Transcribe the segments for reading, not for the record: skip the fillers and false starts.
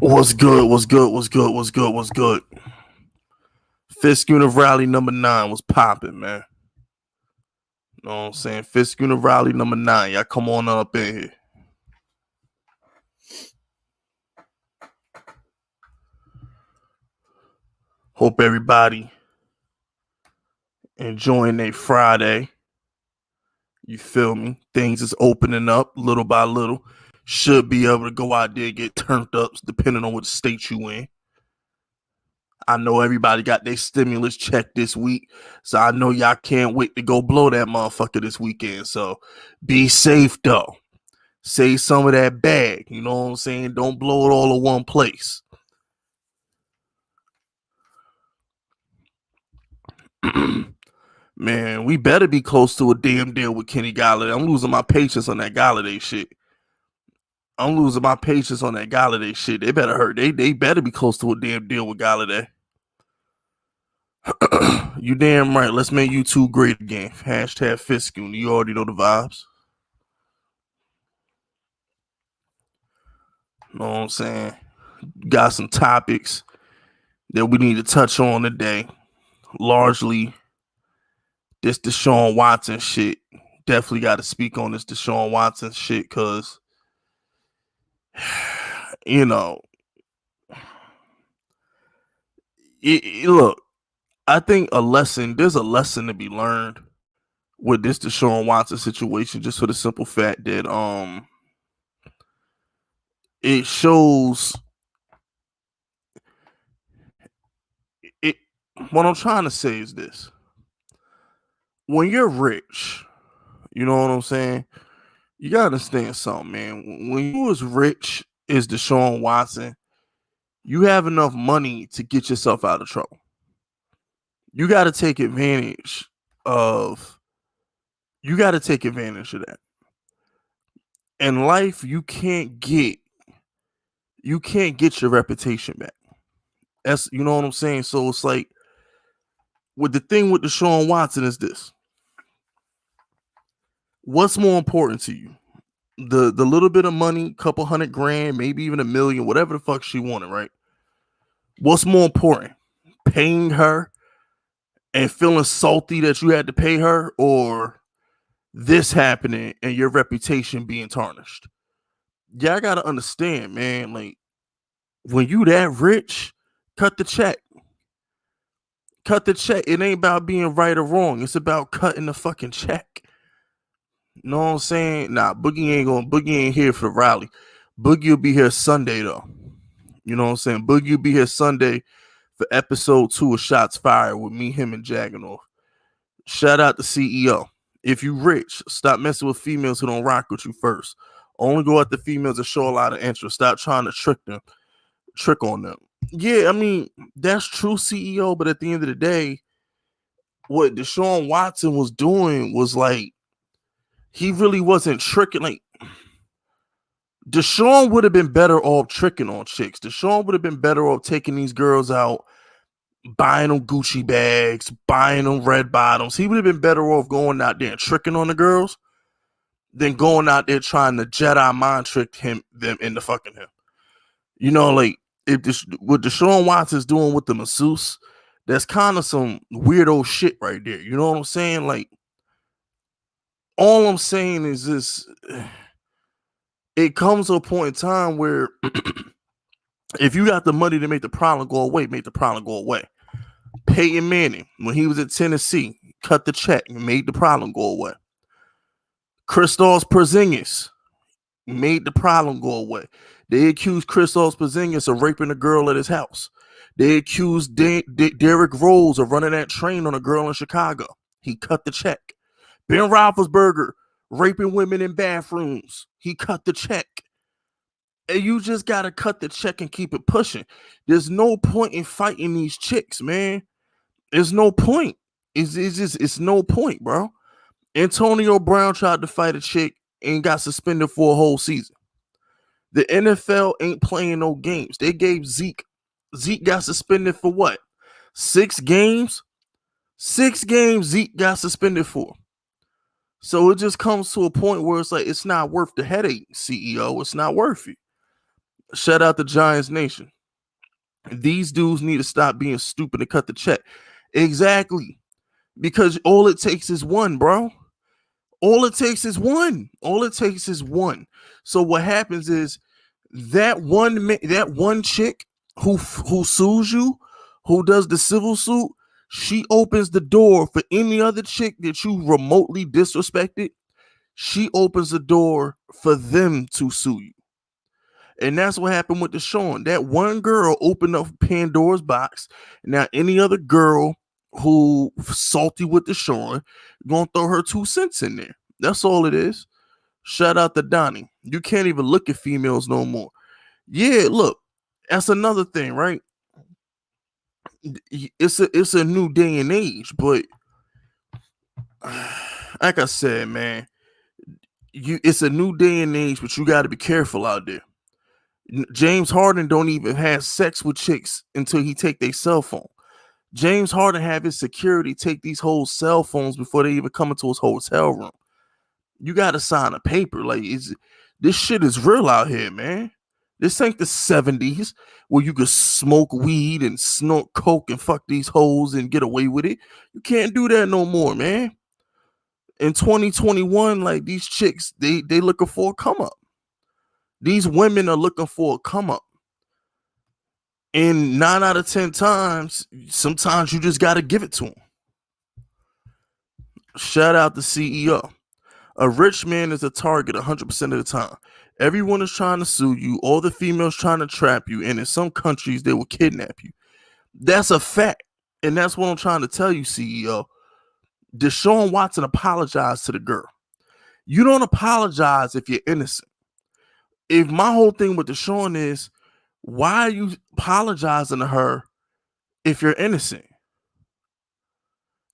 What's good? What's good? What's good? What's good? What's good? Fisk Rally number 9 was popping, man. You know what I'm saying? Fisk Rally number 9. Y'all come on up in here. Hope everybody enjoying their Friday. You feel me? Things is opening up little by little. Should be able to go out there and get turned up depending on what state you in. I know everybody got their stimulus check this week, so I know y'all can't wait to go blow that motherfucker this weekend. So be safe though. Save some of that bag. You know what I'm saying? Don't blow it all in one place. Man, we better be close to a damn deal with Kenny Galladay. I'm losing my patience on that Galladay shit. They better hurt. They better be close to a damn deal with Galladay. You damn right. Let's make YouTube great again. Hashtag Fisk. You already know the vibes. You know what I'm saying? Got some topics that we need to touch on today. Largely, this Deshaun Watson shit. Definitely got to speak on this Deshaun Watson shit because, you know, look, I think there's a lesson to be learned with this Deshaun Watson situation, just for the simple fact that it shows it. What I'm trying to say is this: when you're rich, you know what I'm saying? You gotta understand something, man. When you as rich as Deshaun Watson, you have enough money to get yourself out of trouble. You got to take advantage of that. In life, you can't get your reputation back. That's, you know what I'm saying? So it's like, with the thing with Deshaun Watson is this: what's more important to you? The little bit of money, couple $100,000, maybe even $1 million, whatever the fuck she wanted, right? What's more important? Paying her and feeling salty that you had to pay her, or this happening and your reputation being tarnished? Yeah, I gotta understand, man. Like, when you that rich, cut the check. Cut the check. It ain't about being right or wrong. It's about cutting the fucking check. You know what I'm saying? Nah, Boogie ain't here for the rally. Boogie will be here Sunday though. You know what I'm saying? Boogie will be here Sunday for episode 2 of Shots Fired with me, him, and Jagganoff. Shout out to CEO. If you rich, stop messing with females who don't rock with you first. Only go at the females that show a lot of interest. Stop trying to trick on them. Yeah, I mean, that's true, CEO, but at the end of the day, what Deshaun Watson was doing was like, he really wasn't tricking. Like, Deshaun would have been better off tricking on chicks. Deshaun would have been better off taking these girls out, buying them Gucci bags, buying them red bottoms. He would have been better off going out there and tricking on the girls than going out there trying to Jedi mind trick them into fucking him. You know, like, what Deshaun Watson's doing with the masseuse, that's kind of some weirdo shit right there. You know what I'm saying? Like, all I'm saying is this: it comes to a point in time where if you got the money to make the problem go away, make the problem go away. Peyton Manning, when he was at Tennessee, cut the check and made the problem go away. Kristaps Porzingis made the problem go away. They accused Kristaps Porzingis of raping a girl at his house. They accused Derrick Rose of running that train on a girl in Chicago. He cut the check. Ben Roethlisberger raping women in bathrooms. He cut the check. And you just got to cut the check and keep it pushing. There's no point in fighting these chicks, man. There's no point. It's no point, bro. Antonio Brown tried to fight a chick and got suspended for a whole season. The NFL ain't playing no games. They gave Zeke got suspended for what? 6 games? 6 games Zeke got suspended for. So it just comes to a point where it's like, it's not worth the headache, CEO. It's not worth it. Shout out to Giants Nation. These dudes need to stop being stupid and cut the check. Exactly. Because all it takes is one, bro. All it takes is one. All it takes is one. So what happens is that one chick who sues you, who does the civil suit, she opens the door for any other chick that you remotely disrespected. She opens the door for them to sue you. And that's what happened with Deshaun. That one girl opened up Pandora's box. Now, any other girl who salty with Deshaun, gonna throw her 2 cents in there. That's all it is. Shout out to Donnie. You can't even look at females no more. Yeah, look, that's another thing, right? It's a new day and age, but like I said, man, it's a new day and age, but you got to be careful out there. James Harden don't even have sex with chicks until he take their cell phone. James Harden have his security take these whole cell phones before they even come into his hotel room. You got to sign a paper. Like, this shit is real out here, man. This ain't the 70s where you could smoke weed and snort coke and fuck these hoes and get away with it. You can't do that no more, man. In 2021, like, these chicks, they looking for a come up. These women are looking for a come up. And 9 out of 10 times, sometimes you just got to give it to them. Shout out the CEO. A rich man is a target 100% of the time. Everyone is trying to sue you. All the females trying to trap you. And in some countries, they will kidnap you. That's a fact. And that's what I'm trying to tell you, CEO. Deshaun Watson apologized to the girl. You don't apologize if you're innocent. If my whole thing with Deshaun is, why are you apologizing to her if you're innocent?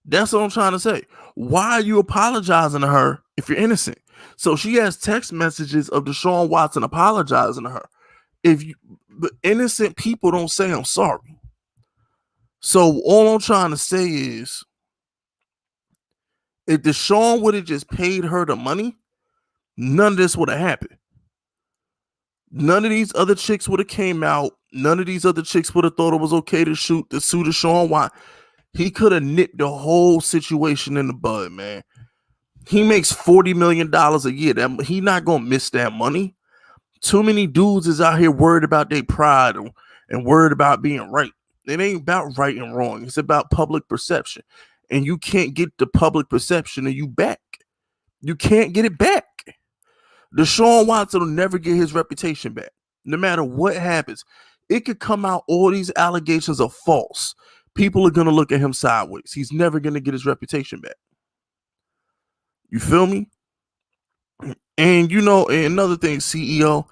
That's what I'm trying to say. Why are you apologizing to her if you're innocent? So she has text messages of Deshaun Watson apologizing to her. But innocent people don't say I'm sorry. So all I'm trying to say is, if Deshaun would have just paid her the money, none of this would have happened. None of these other chicks would have came out. None of these other chicks would have thought it was okay to sue Deshaun Watson. He could have nipped the whole situation in the bud, man. He makes $40 million a year. He not gonna miss that money. Too many dudes is out here worried about their pride and worried about being right. It ain't about right and wrong. It's about public perception. And you can't get the public perception of you back. You can't get it back. Deshaun Watson will never get his reputation back. No matter what happens. It could come out all these allegations are false. People are going to look at him sideways. He's never going to get his reputation back. You feel me? And another thing, CEO,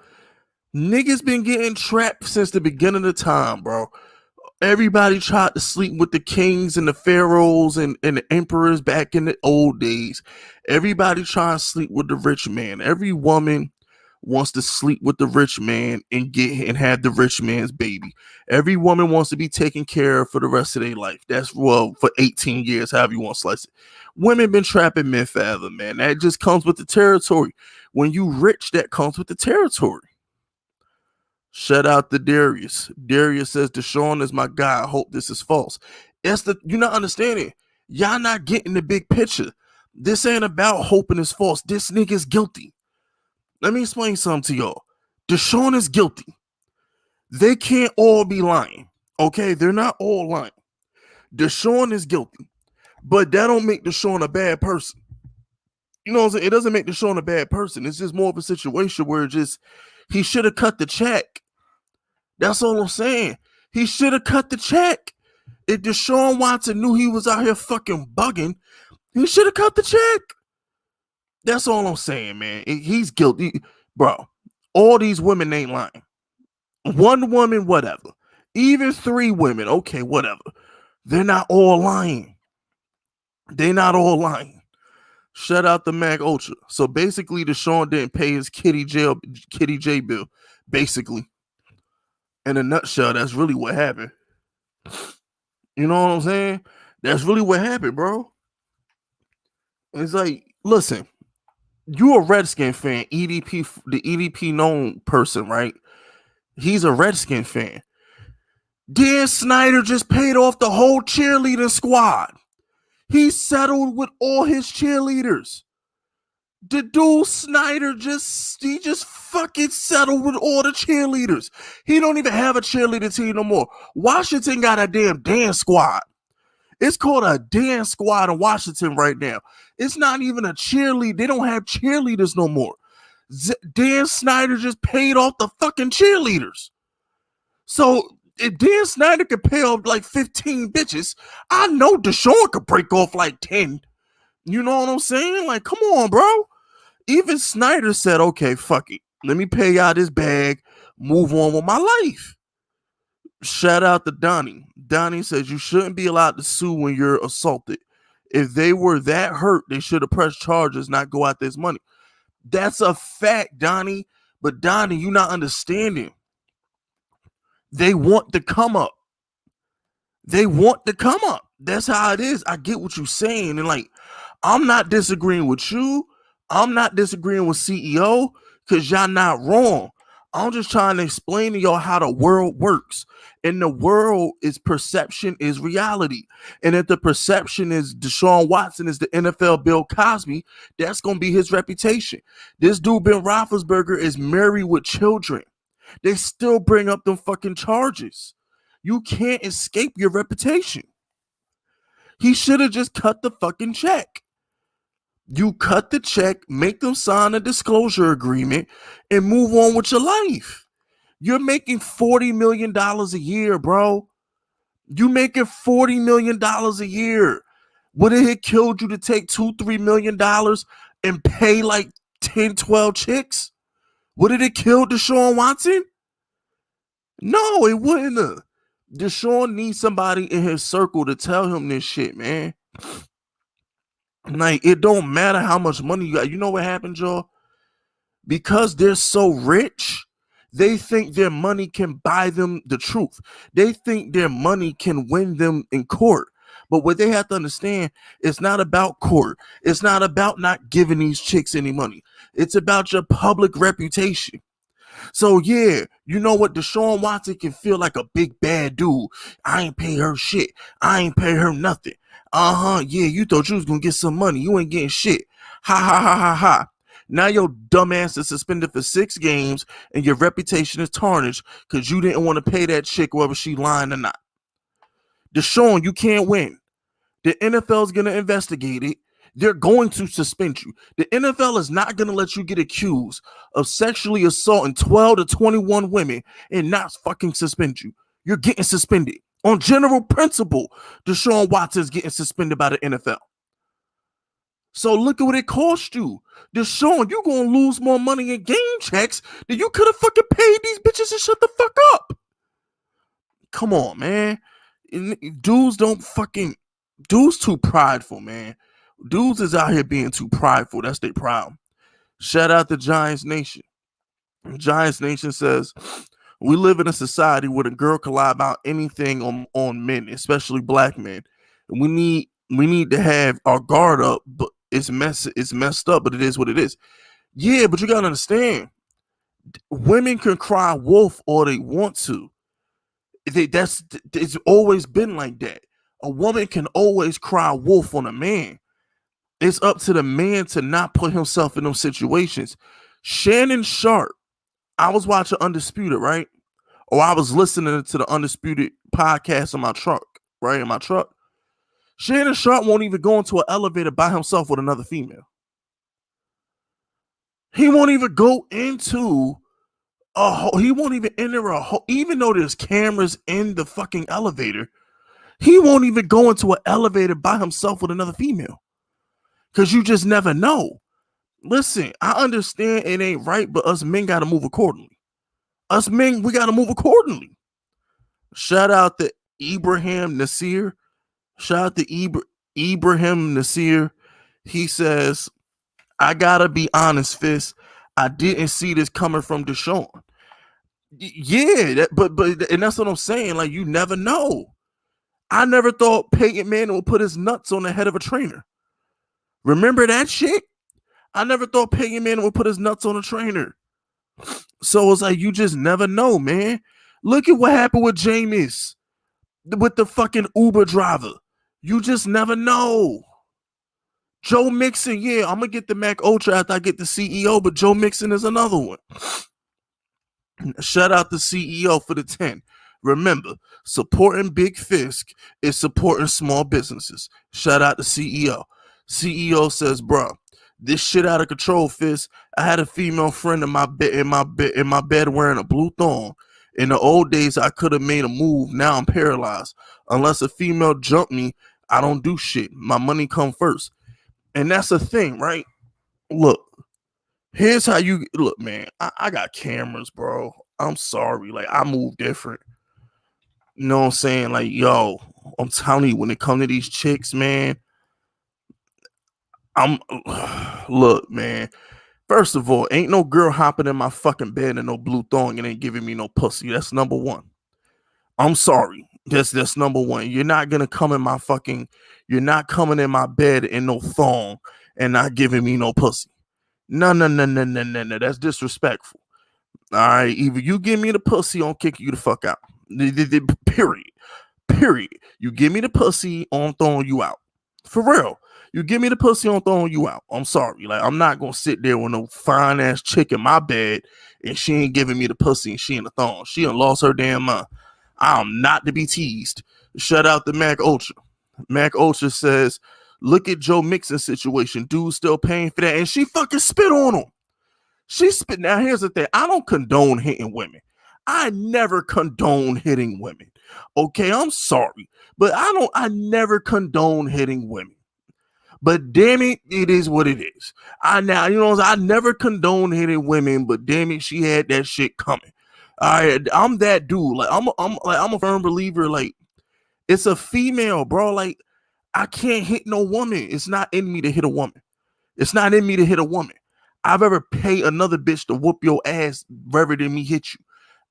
niggas been getting trapped since the beginning of time, bro. Everybody tried to sleep with the kings and the pharaohs and the emperors back in the old days. Everybody trying to sleep with the rich man. Every woman wants to sleep with the rich man and have the rich man's baby. Every woman wants to be taken care of for the rest of their life. That's for 18 years, however you want to slice it. Women been trapping men forever, man. That just comes with the territory. When you rich, that comes with the territory. Shout out to Darius. Darius says, Deshaun is my guy. I hope this is false. You're not understanding. Y'all not getting the big picture. This ain't about hoping it's false. This nigga's guilty. Let me explain something to y'all. Deshaun is guilty. They can't all be lying. Okay? They're not all lying. Deshaun is guilty. But that don't make Deshaun a bad person. You know what I'm saying? It doesn't make Deshaun a bad person. It's just more of a situation where he should have cut the check. That's all I'm saying. He should have cut the check. If Deshaun Watson knew he was out here fucking bugging, he should have cut the check. That's all I'm saying, man. He's guilty. Bro, all these women ain't lying. One woman, whatever. Even 3 women, okay, whatever. They're not all lying. They're not all lying. Shout out to Mag Ultra. So basically, Deshaun didn't pay his Kitty J bill. Basically. In a nutshell, that's really what happened. You know what I'm saying? That's really what happened, bro. It's like, listen, you a Redskin fan, the EDP known person, right? He's a Redskin fan. Dan Snyder just paid off the whole cheerleading squad. He settled with all his cheerleaders. The dude Snyder just fucking settled with all the cheerleaders. He don't even have a cheerleader team no more. Washington got a damn dance squad. It's called a dance squad in Washington right now. It's not even a cheerleader. They don't have cheerleaders no more. Dan Snyder just paid off the fucking cheerleaders. So if Dan Snyder could pay off like 15 bitches, I know Deshaun could break off like 10. You know what I'm saying? Like, come on, bro. Even Snyder said, okay, fuck it. Let me pay y'all this bag, move on with my life. Shout out to Donnie. Donnie says you shouldn't be allowed to sue when you're assaulted. If they were that hurt, they should have pressed charges, not go out this money. That's a fact, Donnie. But Donnie, you're not understanding. They want to come up. They want to come up. That's how it is. I get what you're saying. And like, I'm not disagreeing with you. I'm not disagreeing with CEO because y'all not wrong. I'm just trying to explain to y'all how the world works. And the world is perception is reality. And if the perception is Deshaun Watson is the NFL Bill Cosby, that's going to be his reputation. This dude, Ben Roethlisberger, is married with children. They still bring up them fucking charges. You can't escape your reputation. He should have just cut the fucking check. You cut the check, make them sign a disclosure agreement, and move on with your life. You're making $40 million a year, bro. You making $40 million a year. Would it have killed you to take $2-3 million and pay like 10, 12 chicks? Would it have killed Deshaun Watson? No, it wouldn't have. Deshaun needs somebody in his circle to tell him this shit, man. Like, it don't matter how much money you got. You know what happened, y'all? Because they're so rich, they think their money can buy them the truth. They think their money can win them in court. But what they have to understand, it's not about court. It's not about not giving these chicks any money. It's about your public reputation. So, yeah, you know what? Deshaun Watson can feel like a big bad dude. I ain't pay her shit. I ain't pay her nothing. Yeah, you thought you was going to get some money. You ain't getting shit. Ha, ha, ha, ha, ha. Now your dumb ass is suspended for 6 games and your reputation is tarnished because you didn't want to pay that chick whether she lying or not. Deshaun, you can't win. The NFL is going to investigate it. They're going to suspend you. The NFL is not going to let you get accused of sexually assaulting 12 to 21 women and not fucking suspend you. You're getting suspended. On general principle, Deshaun Watson is getting suspended by the NFL. So look at what it cost you. Deshaun, you're going to lose more money in game checks than you could have fucking paid these bitches to shut the fuck up. Come on, man. Dudes too prideful, man. Dudes is out here being too prideful. That's their problem. Shout out to Giants Nation. Giants Nation says, we live in a society where a girl can lie about anything on men, especially black men. We need to have our guard up, but it's messed up, but it is what it is. Yeah, but you gotta understand, women can cry wolf all they want to. It's always been like that. A woman can always cry wolf on a man. It's up to the man to not put himself in those situations. Shannon Sharp, I was watching Undisputed, right? Or I was listening to the Undisputed podcast in my truck, right? In my truck. Shannon Sharp won't even go into an elevator by himself with another female. He won't even go into he won't even enter even though there's cameras in the fucking elevator, he won't even go into an elevator by himself with another female. Because you just never know. Listen, I understand it ain't right, but us men got to move accordingly. Us men, we got to move accordingly. Shout out to Ibrahim Nasir. Shout out to Ibrahim Nasir. He says, I got to be honest, Fisk. I didn't see this coming from Deshaun. Yeah, but that's what I'm saying. Like, you never know. I never thought Peyton Manning would put his nuts on the head of a trainer. Remember that shit? I never thought Peyton Manning would put his nuts on a trainer. So it's like, you just never know, man. Look at what happened with Jameis, with the fucking Uber driver. You just never know. Joe Mixon, yeah, I'm going to get the Mac Ultra after I get the CEO, but Joe Mixon is another one. Shout out the CEO for the 10. Remember, supporting Big Fisk is supporting small businesses. Shout out to CEO. CEO says, bro, this shit out of control, Fisk. I had a female friend in my bed wearing a blue thong. In the old days, I could have made a move. Now I'm paralyzed. Unless a female jumped me, I don't do shit. My money come first. And that's the thing, right? Look, here's how you look, man. I got cameras, bro. I'm sorry. Like, I move different. You know what I'm saying? Like, yo, I'm telling you, when it comes to these chicks, man, look, man. First of all, ain't no girl hopping in my fucking bed in no blue thong and ain't giving me no pussy. That's number one. I'm sorry. That's number one. You're not coming in my bed in no thong and not giving me no pussy. No. That's disrespectful. All right. Either you give me the pussy, I'm kicking you the fuck out. Period. You give me the pussy, I'm throwing you out. For real. You give me the pussy, I'm throwing you out. I'm sorry. Like, I'm not gonna sit there with no fine ass chick in my bed and she ain't giving me the pussy and she in the thong. She done lost her damn mind. I'm not to be teased. Shout out to Mac Ultra. Mac Ultra says, look at Joe Mixon's situation. Dude's still paying for that. And she fucking spit on him. She spit. Now, here's the thing. I don't condone hitting women. I never condone hitting women. Okay, I'm sorry. But I never condone hitting women. But damn it, it is what it is. I never condone hitting women, but damn it, she had that shit coming. I'm that dude. Like, I'm a firm believer. Like, it's a female, bro. Like, I can't hit no woman. It's not in me to hit a woman. It's not in me to hit a woman. I've ever paid another bitch to whoop your ass rather than me hit you.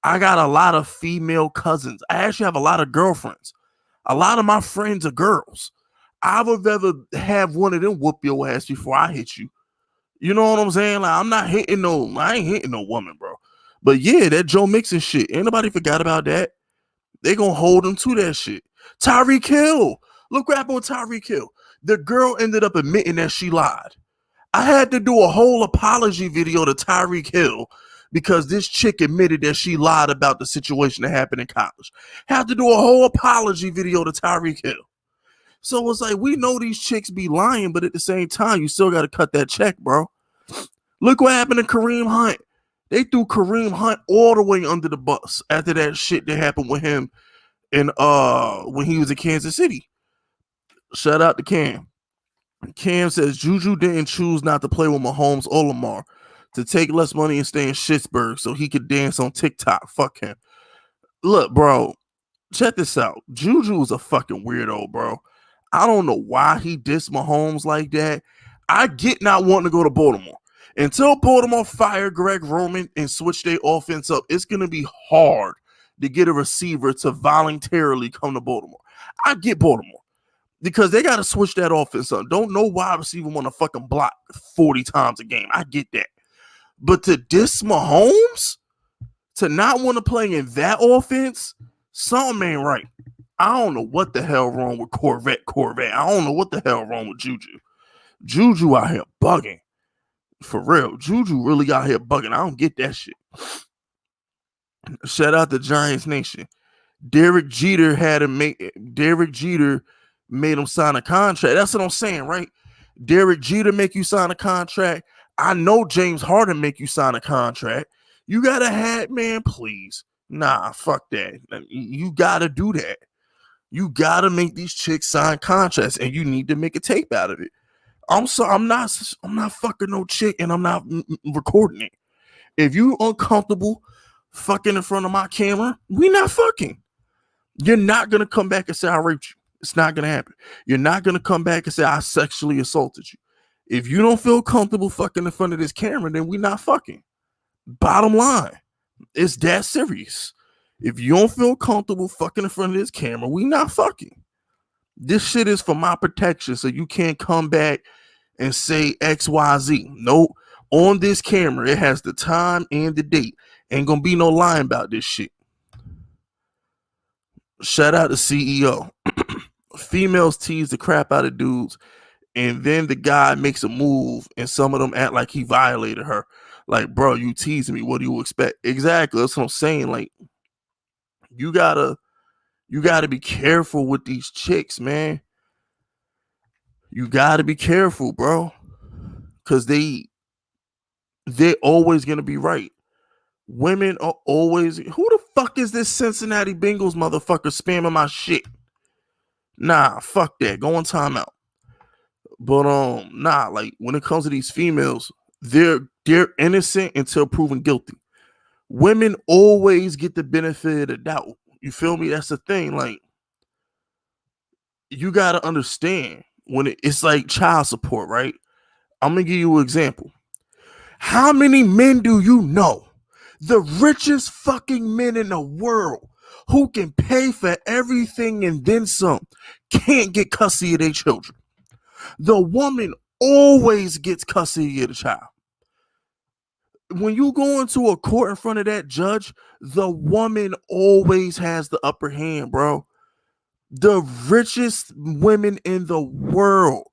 I got a lot of female cousins. I actually have a lot of girlfriends. A lot of my friends are girls. I would rather have one of them whoop your ass before I hit you. You know what I'm saying? Like, I ain't hitting no woman, bro. But yeah, that Joe Mixon shit. Anybody forgot about that? They gonna hold him to that shit. Tyreek Hill. Look what happened with Tyreek Hill. The girl ended up admitting that she lied. I had to do a whole apology video to Tyreek Hill because this chick admitted that she lied about the situation that happened in college. Had to do a whole apology video to Tyreek Hill. So it's like, we know these chicks be lying, but at the same time, you still got to cut that check, bro. Look what happened to Kareem Hunt. They threw Kareem Hunt all the way under the bus after that shit that happened with him in when he was in Kansas City. Shout out to Cam. Cam says Juju didn't choose not to play with Mahomes or Lamar, to take less money and stay in Pittsburgh so he could dance on TikTok. Fuck him. Look, bro, check this out. Juju is a fucking weirdo, bro. I don't know why he dissed Mahomes like that. I get not wanting to go to Baltimore. Until Baltimore fire Greg Roman and switch their offense up, it's going to be hard to get a receiver to voluntarily come to Baltimore. I get Baltimore because they got to switch that offense up. Don't know why a receiver want to fucking block 40 times a game. I get that. But to diss Mahomes, to not want to play in that offense, something ain't right. I don't know what the hell wrong with Corvette. I don't know what the hell wrong with Juju. Juju out here bugging. For real. Juju really out here bugging. I don't get that shit. Shout out to Giants Nation. Derek Jeter made him sign a contract. That's what I'm saying, right? Derek Jeter make you sign a contract. I know James Harden make you sign a contract. You gotta have, man, please. Nah, fuck that. You gotta do that. You gotta make these chicks sign contracts, and you need to make a tape out of it. I'm sorry, I'm not fucking no chick, and I'm not recording it. If you uncomfortable fucking in front of my camera, we not fucking. You're not gonna come back and say I raped you. It's not gonna happen. You're not gonna come back and say I sexually assaulted you. If you don't feel comfortable fucking in front of this camera, then we not fucking. Bottom line, it's that serious. If you don't feel comfortable fucking in front of this camera, we not fucking. This shit is for my protection, so you can't come back and say XYZ. Nope. On this camera, it has the time and the date. Ain't gonna be no lying about this shit. Shout out to CEO. Females tease the crap out of dudes, and then the guy makes a move, and some of them act like he violated her. Like, bro, you teasing me. What do you expect? Exactly. That's what I'm saying. Like, you gotta be careful with these chicks, man. You gotta be careful, bro. Cause they're always gonna be right. Women are always. Who the fuck is this Cincinnati Bengals motherfucker spamming my shit? Nah, fuck that. Go on timeout. But nah, like when it comes to these females, they're innocent until proven guilty. Women always get the benefit of the doubt. You feel me? That's the thing. Like, you gotta understand when it's like child support, right? I'm gonna give you an example. How many men do you know? The richest fucking men in the world who can pay for everything and then some can't get custody of their children. The woman always gets custody of the child. When you go into a court in front of that judge, the woman always has the upper hand, bro. The richest women in the world,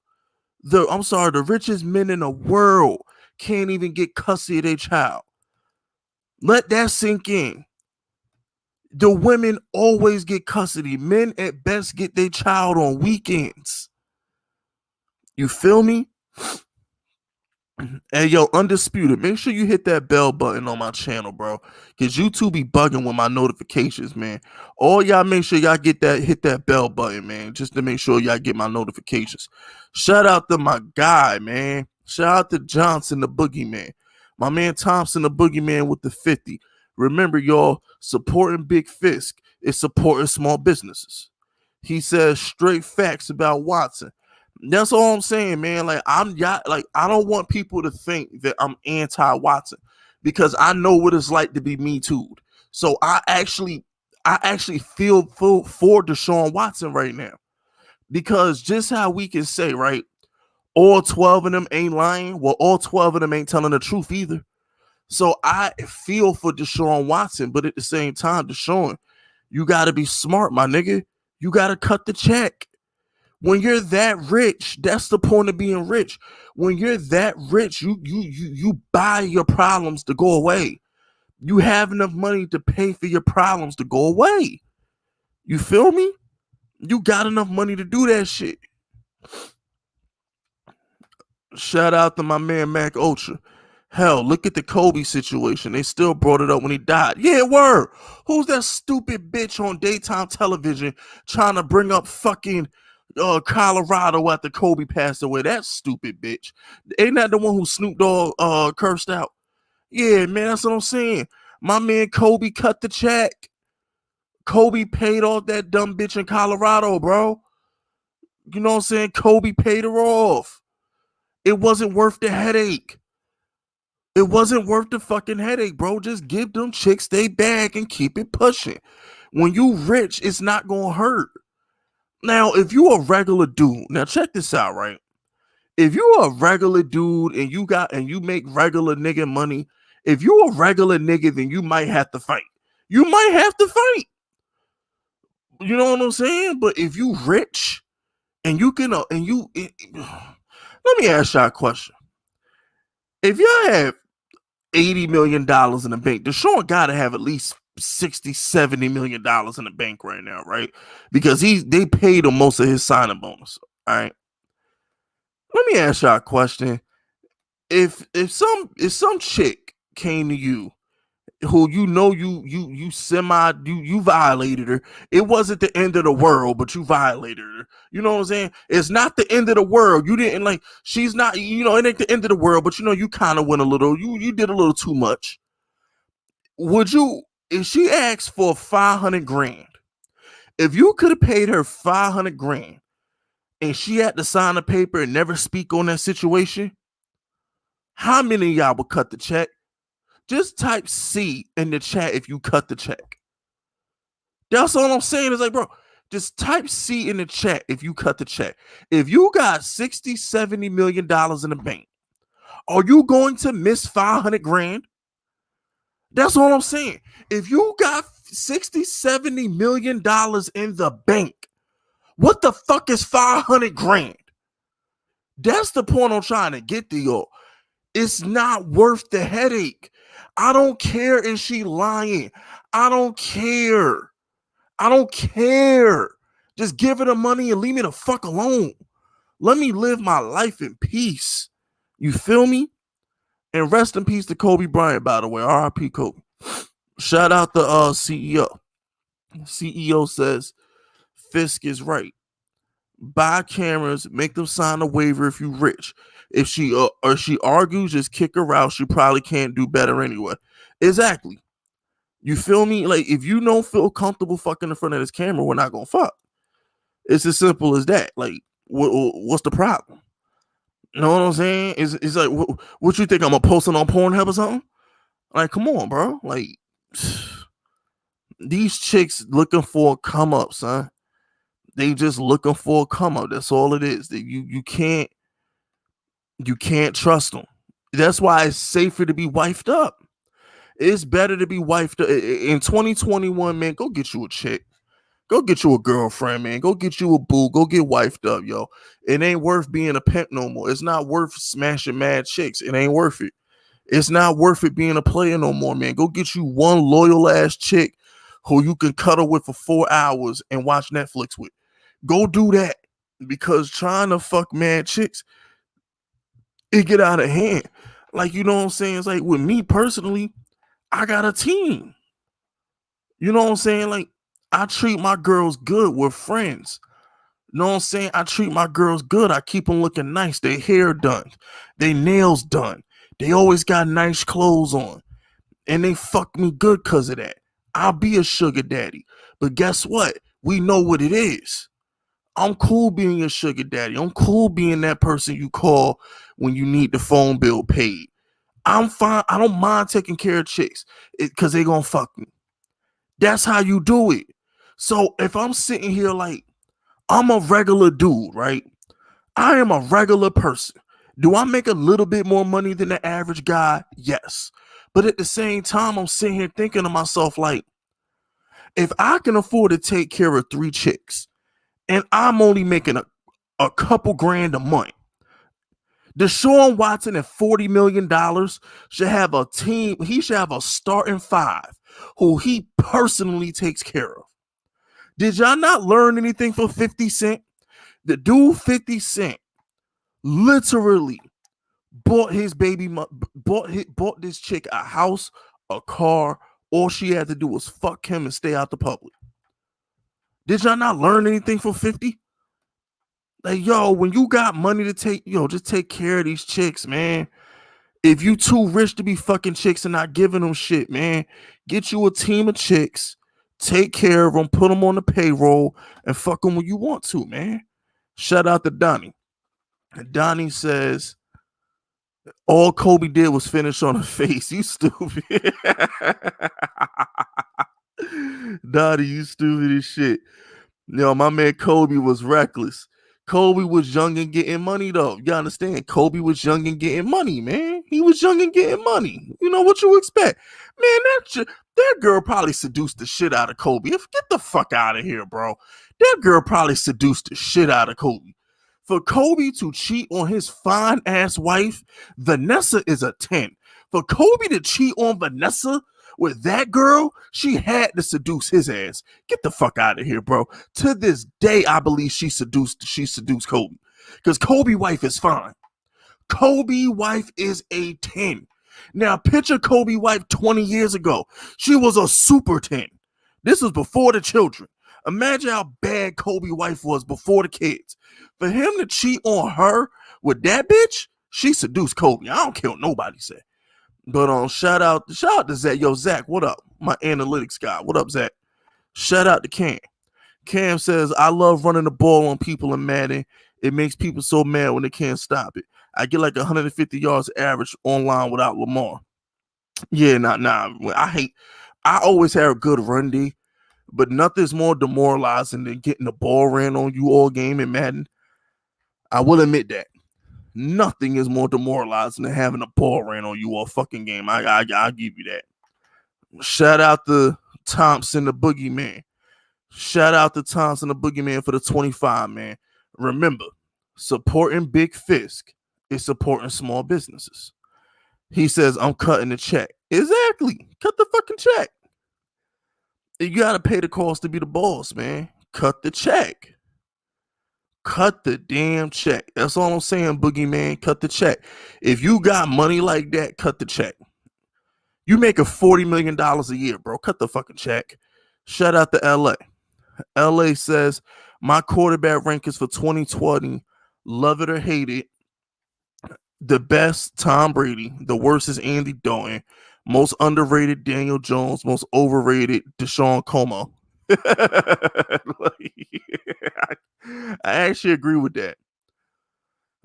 the richest men in the world can't even get custody of their child. Let that sink in. The women always get custody. Men at best get their child on weekends. You feel me? Hey, yo, Undisputed, make sure you hit that bell button on my channel, bro. Because YouTube be bugging with my notifications, man. All y'all make sure y'all hit that bell button, man. Just to make sure y'all get my notifications. Shout out to my guy, man. Shout out to Johnson, the boogeyman. My man Thompson, the boogeyman with the 50. Remember, y'all, supporting Big Fisk is supporting small businesses. He says straight facts about Watson. That's all I'm saying, man. Like, I don't want people to think that I'm anti-Watson because I know what it's like to be Me Too'd. So I actually feel for Deshaun Watson right now. Because just how we can say, right, all 12 of them ain't lying, well, all 12 of them ain't telling the truth either. So I feel for Deshaun Watson, but at the same time, Deshaun, you got to be smart, my nigga. You got to cut the check. When you're that rich, that's the point of being rich. When you're that rich, you buy your problems to go away. You have enough money to pay for your problems to go away. You feel me? You got enough money to do that shit. Shout out to my man Mac Ultra. Hell, look at the Kobe situation. They still brought it up when he died. Yeah, word. Who's that stupid bitch on daytime television trying to bring up fucking Colorado after Kobe passed away? That stupid bitch. Ain't that the one who Snoop Dogg cursed out? Yeah, man, that's what I'm saying. My man Kobe cut the check. Kobe paid off that dumb bitch in Colorado, bro. You know what I'm saying? Kobe paid her off. It wasn't worth the headache. It wasn't worth the fucking headache, bro. Just give them chicks they bag and keep it pushing. When you rich, it's not gonna hurt. Now, if you a regular dude, now check this out, right? If you a regular dude and you make regular nigga money, if you a regular nigga, then you might have to fight. You might have to fight. You know what I'm saying? But if you rich and you can let me ask y'all a question. If y'all have $80 million in the bank, Deshaun got to have at least $60-70 million in the bank right now, right? Because they paid him most of his signing bonus. All right. Let me ask y'all a question. If some chick came to you who you violated her, it wasn't the end of the world, but you violated her. You know what I'm saying? It's not the end of the world. You didn't she's not, it ain't the end of the world, but you kind of went a little, you did a little too much. Would you, if she asked for 500 grand, if you could have paid her 500 grand and she had to sign a paper and never speak on that situation, how many of y'all would cut the check? Just type C in the chat if you cut the check. That's all I'm saying. Is like, bro, just type C in the chat if you cut the check. If you got $60-70 million in the bank, Are you going to miss 500 grand? That's all I'm saying. If you got 60, 70 million dollars in the bank, what the fuck is 500 grand? That's the point I'm trying to get to, y'all. It's not worth the headache. I don't care if she lying. I don't care. I don't care. Just give her the money and leave me the fuck alone. Let me live my life in peace. You feel me? And rest in peace to Kobe Bryant, by the way. R.I.P. Kobe. Shout out the CEO. CEO says Fisk is right. Buy cameras, make them sign a waiver if you rich. If she argues, just kick her out. She probably can't do better anyway. Exactly. You feel me? Like, if you don't feel comfortable fucking in front of this camera, we're not gonna fuck. It's as simple as that. Like, what's the problem? You know what I'm saying? It's like, what you think? I'm gonna post it on Pornhub or something? Like, come on, bro. Like, these chicks looking for a come up, son. They just looking for a come up. That's all it is. That you can't trust them. That's why it's safer to be wifed up. It's better to be wifed up. In 2021, man, go get you a chick. Go get you a girlfriend, man. Go get you a boo. Go get wifed up, yo. It ain't worth being a pimp no more. It's not worth smashing mad chicks. It ain't worth it. It's not worth it being a player no more, man. Go get you one loyal ass chick who you can cuddle with for 4 hours and watch Netflix with. Go do that, because trying to fuck mad chicks, it get out of hand. Like, you know what I'm saying? It's like, with me personally, I got a team. You know what I'm saying? Like, I treat my girls good. We're friends. You know what I'm saying? I treat my girls good. I keep them looking nice. Their hair done. Their nails done. They always got nice clothes on. And they fuck me good because of that. I'll be a sugar daddy. But guess what? We know what it is. I'm cool being your sugar daddy. I'm cool being that person you call when you need the phone bill paid. I'm fine. I don't mind taking care of chicks because they gonna fuck me. That's how you do it. So if I'm sitting here like, I'm a regular dude, right? I am a regular person. Do I make a little bit more money than the average guy? Yes. But at the same time, I'm sitting here thinking to myself, like, if I can afford to take care of 3 chicks and I'm only making a couple grand a month, Deshaun Watson at $40 million should have a team. He should have a starting 5 who he personally takes care of. Did y'all not learn anything from 50 Cent? The dude 50 Cent literally bought his baby, bought this chick a house, a car. All she had to do was fuck him and stay out the public. Did y'all not learn anything from 50? Like, yo, when you got money to take, just take care of these chicks, man. If you too rich to be fucking chicks and not giving them shit, man, get you a team of chicks, take care of them, put them on the payroll, and fuck them when you want to, man. Shout out to Donnie. And Donnie says, all Kobe did was finish on her face. You stupid. Donnie, you stupid as shit. My man Kobe was reckless. Kobe was young and getting money, though. You understand? Kobe was young and getting money, man. He was young and getting money. You know what you expect. Man, that girl probably seduced the shit out of Kobe. Get the fuck out of here, bro. That girl probably seduced the shit out of Kobe. For Kobe to cheat on his fine-ass wife, Vanessa is a 10. For Kobe to cheat on Vanessa with that girl, she had to seduce his ass. Get the fuck out of here, bro. To this day, I believe she seduced Kobe. Because Kobe wife is fine. Kobe wife is a 10. Now, picture Kobe wife 20 years ago. She was a super 10. This was before the children. Imagine how bad Kobe wife was before the kids. For him to cheat on her with that bitch, she seduced Kobe. I don't care what nobody say. But shout out to Zach. Yo, Zach, what up? My analytics guy. What up, Zach? Shout out to Cam. Cam says, I love running the ball on people in Madden. It makes people so mad when they can't stop it. I get like 150 yards average online without Lamar. Yeah, nah. I always have a good run D, but nothing's more demoralizing than getting the ball ran on you all game in Madden. I will admit that. Nothing is more demoralizing than having a ball ran on you all fucking game. I'll give you that. Shout out to Thompson, the boogeyman. Shout out to Thompson, the boogeyman, for the 25, man. Remember, supporting Big Fisk is supporting small businesses. He says, I'm cutting the check. Exactly. Cut the fucking check. You got to pay the cost to be the boss, man. Cut the check. Cut the damn check. That's all I'm saying, boogeyman. Cut the check. If you got money like that, cut the check. You making $40 million a year, bro. Cut the fucking check. Shout out to LA. LA says, my quarterback rankings for 2020, love it or hate it. The best, Tom Brady. The worst is Andy Dalton. Most underrated, Daniel Jones. Most overrated, Deshaun Como. I actually agree with that.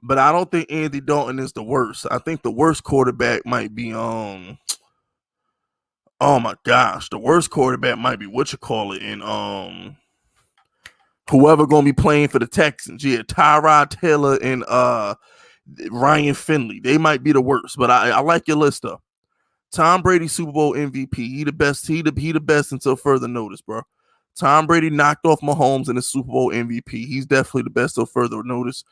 But I don't think Andy Dalton is the worst. I think the worst quarterback might be oh my gosh, the worst quarterback might be and whoever gonna be playing for the Texans. Yeah, Tyrod Taylor and Ryan Finley. They might be the worst, but I like your list though. Tom Brady, Super Bowl MVP. He the best. He the best until further notice, bro. Tom Brady knocked off Mahomes in the Super Bowl MVP. He's definitely the best till further notice.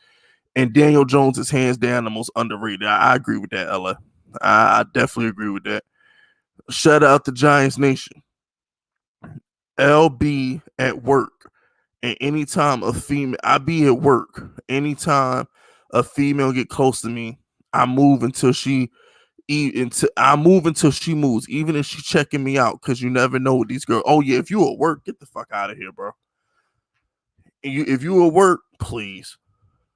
And Daniel Jones is hands down the most underrated. I agree with that, Ella. I definitely agree with that. Shout out to Giants Nation. LB at work. And anytime a female, I be at work. Anytime a female get close to me, I move until she moves, even if she's checking me out, because you never know what these girls. Oh yeah, if you at work, get the fuck out of here, bro. If you at work, please.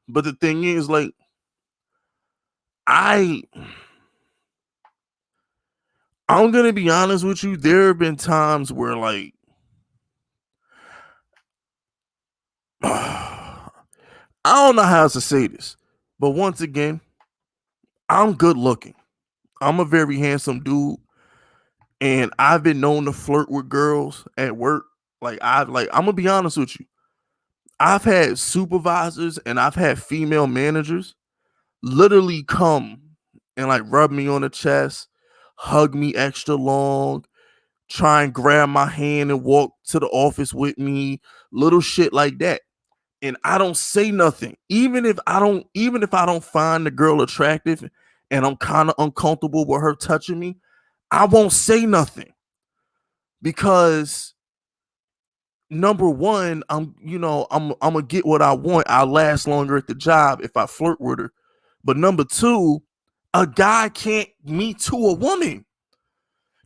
But the thing is, like, I'm gonna be honest with you. There have been times where, like, I don't know how to say this, but once again, I'm good looking. I'm a very handsome dude, and I've been known to flirt with girls at work. I'm gonna be honest with you. I've had supervisors and I've had female managers literally come and like rub me on the chest, hug me extra long, try and grab my hand and walk to the office with me, little shit like that. And I don't say nothing. Even if I don't find the girl attractive and I'm kind of uncomfortable with her touching me, I won't say nothing. Because number one, I'm gonna get what I want. I'll last longer at the job if I flirt with her. But number two, a guy can't me to a woman.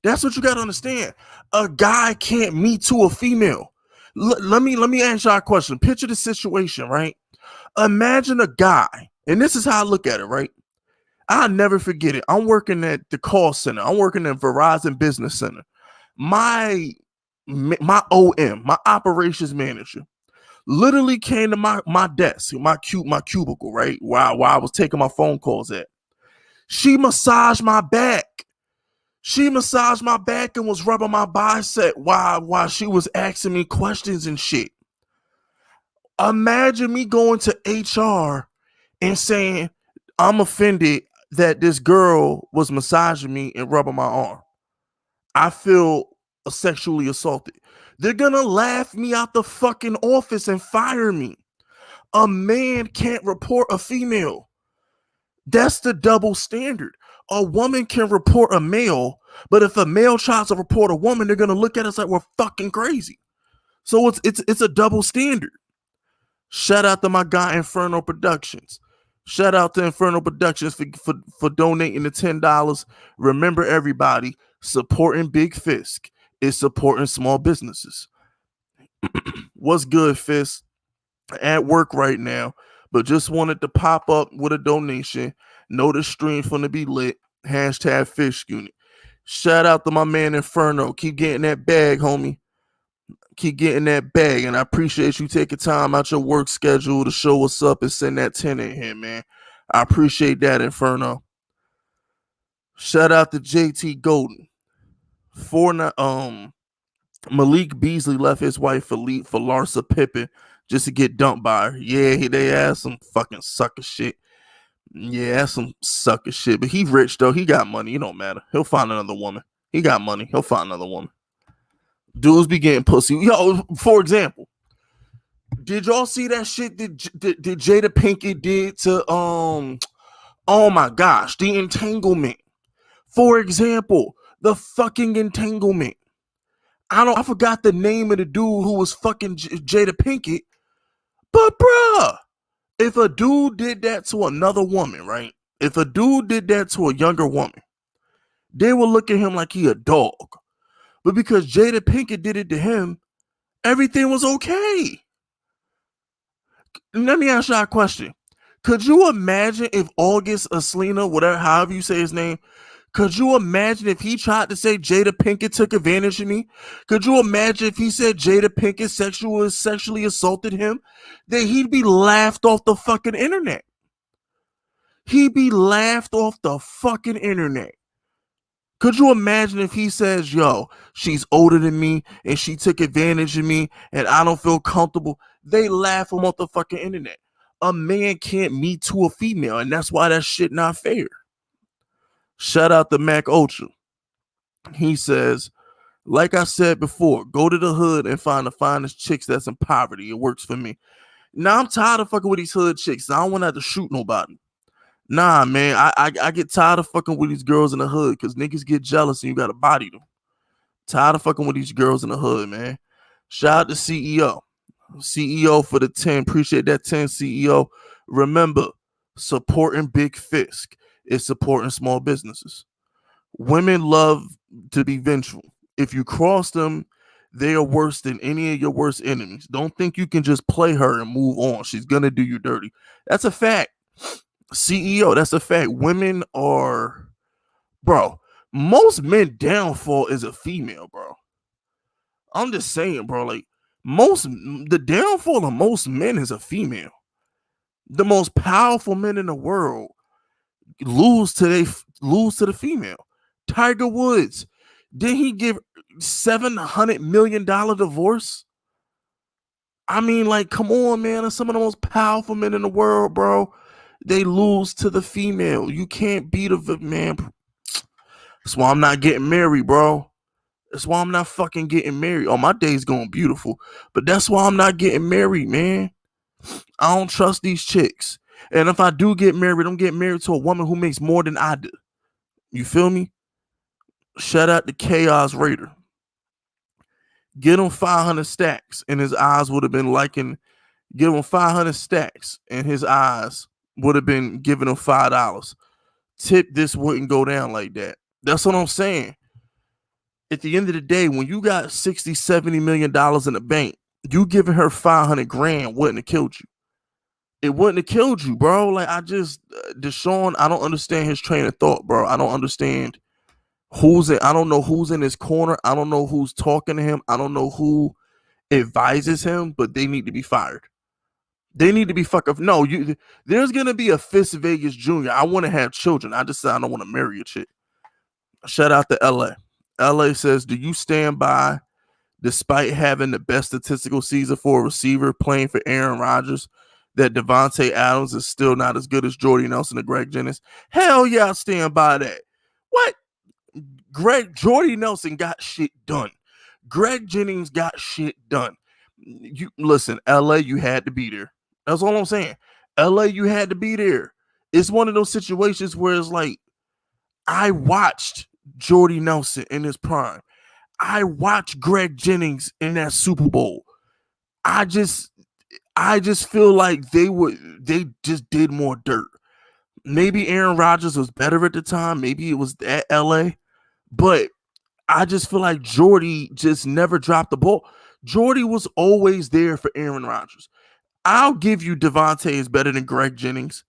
That's what you gotta understand. A guy can't me to a female. Let me ask y'all a question. Picture the situation, right? Imagine a guy, and this is how I look at it, right? I'll never forget it. I'm working at the call center. I'm working at Verizon Business Center. My OM, my operations manager, literally came to my desk, my cubicle, right? While I was taking my phone calls at. She massaged my back. She massaged my back and was rubbing my bicep while she was asking me questions and shit. Imagine me going to HR and saying, I'm offended that this girl was massaging me and rubbing my arm. I feel sexually assaulted. They're gonna laugh me out the fucking office and fire me. A man can't report a female. That's the double standard. A woman can report a male, but if a male tries to report a woman, they're gonna look at us like we're fucking crazy. So it's a double standard. Shout out to my guy Inferno Productions. Shout out to Inferno Productions for donating the $10. Remember, everybody, supporting Big Fisk is supporting small businesses. What's good, Fisk? At work right now, but just wanted to pop up with a donation. Know the stream's gonna be lit. Hashtag Fisk Unit. Shout out to my man Inferno. Keep getting that bag, homie. Keep getting that bag, and I appreciate you taking time out your work schedule to show us up and send that 10 in here, man. I appreciate that, Inferno. Shout out to JT Golden. Malik Beasley left his wife for Larsa Pippen just to get dumped by her. Yeah, they asked some fucking sucker shit. Yeah, that's some sucker shit. But he rich though. He got money. It don't matter. He'll find another woman. He got money. He'll find another woman. Dudes be getting pussy. Yo, for example, did y'all see that shit that Jada Pinkett did to oh my gosh, the entanglement. For example, the fucking entanglement. I forgot the name of the dude who was fucking Jada Pinkett. But bruh, if a dude did that to another woman, right? If a dude did that to a younger woman, they would look at him like he a dog. But because Jada Pinkett did it to him, everything was okay. Let me ask y'all a question. Could you imagine if August Aslina, whatever, however you say his name, could you imagine if he tried to say Jada Pinkett took advantage of me? Could you imagine if he said Jada Pinkett sexually assaulted him? Then he'd be laughed off the fucking internet. He'd be laughed off the fucking internet. Could you imagine if he says, yo, she's older than me and she took advantage of me and I don't feel comfortable? They laugh him off the fucking internet. A man can't meet to a female, and that's why that shit not fair. Shout out to Mac Ultra. He says, like I said before, go to the hood and find the finest chicks that's in poverty. It works for me. Now I'm tired of fucking with these hood chicks. I don't want to have to shoot nobody. Nah, man, I get tired of fucking with these girls in the hood because niggas get jealous and you gotta body them. Tired of fucking with these girls in the hood, man. Shout out to CEO. CEO for the 10. Appreciate that 10, CEO. Remember, supporting Big Fisk is supporting small businesses. Women love to be vengeful. If you cross them, they are worse than any of your worst enemies. Don't think you can just play her and move on. She's gonna do you dirty. That's a fact. CEO, that's a fact. Women are, bro, most men downfall is a female, bro. I'm just saying, bro, like the downfall of most men is a female. The most powerful men in the world lose to the female. Tiger Woods, did he give $700 million divorce? I mean, like, come on, man. That's some of the most powerful men in the world, bro. They lose to the female. You can't beat a man. That's why I'm not getting married, bro. That's why I'm not fucking getting married. Oh, my day's going beautiful. But that's why I'm not getting married, man. I don't trust these chicks. And if I do get married, I'm getting married to a woman who makes more than I do. You feel me? Shout out to Chaos Raider. Get him 500 stacks and his eyes would have been liking. Give him 500 stacks and his eyes would have been giving him $5. Tip, this wouldn't go down like that. That's what I'm saying. At the end of the day, when you got $60-70 million in the bank, you giving her 500 grand wouldn't have killed you. It wouldn't have killed you, bro. Like, Deshaun, I don't understand his train of thought, bro. I don't understand I don't know who's in his corner. I don't know who's talking to him. I don't know who advises him, but they need to be fired. They need to be no, there's gonna be a Fisk Vegas Jr. I want to have children. I just said I don't want to marry a chick. Shout out to LA. LA says, do you stand by, despite having the best statistical season for a receiver playing for Aaron Rodgers, that Devontae Adams is still not as good as Jordy Nelson and Greg Jennings? Hell yeah, I stand by that. What? Jordy Nelson got shit done. Greg Jennings got shit done. You listen, LA, you had to be there. That's all I'm saying. LA, you had to be there. It's one of those situations where it's like, I watched Jordy Nelson in his prime. I watched Greg Jennings in that Super Bowl. I just feel like they just did more dirt. Maybe Aaron Rodgers was better at the time. Maybe it was at LA. But I just feel like Jordy just never dropped the ball. Jordy was always there for Aaron Rodgers. I'll give you Devontae is better than Greg Jennings.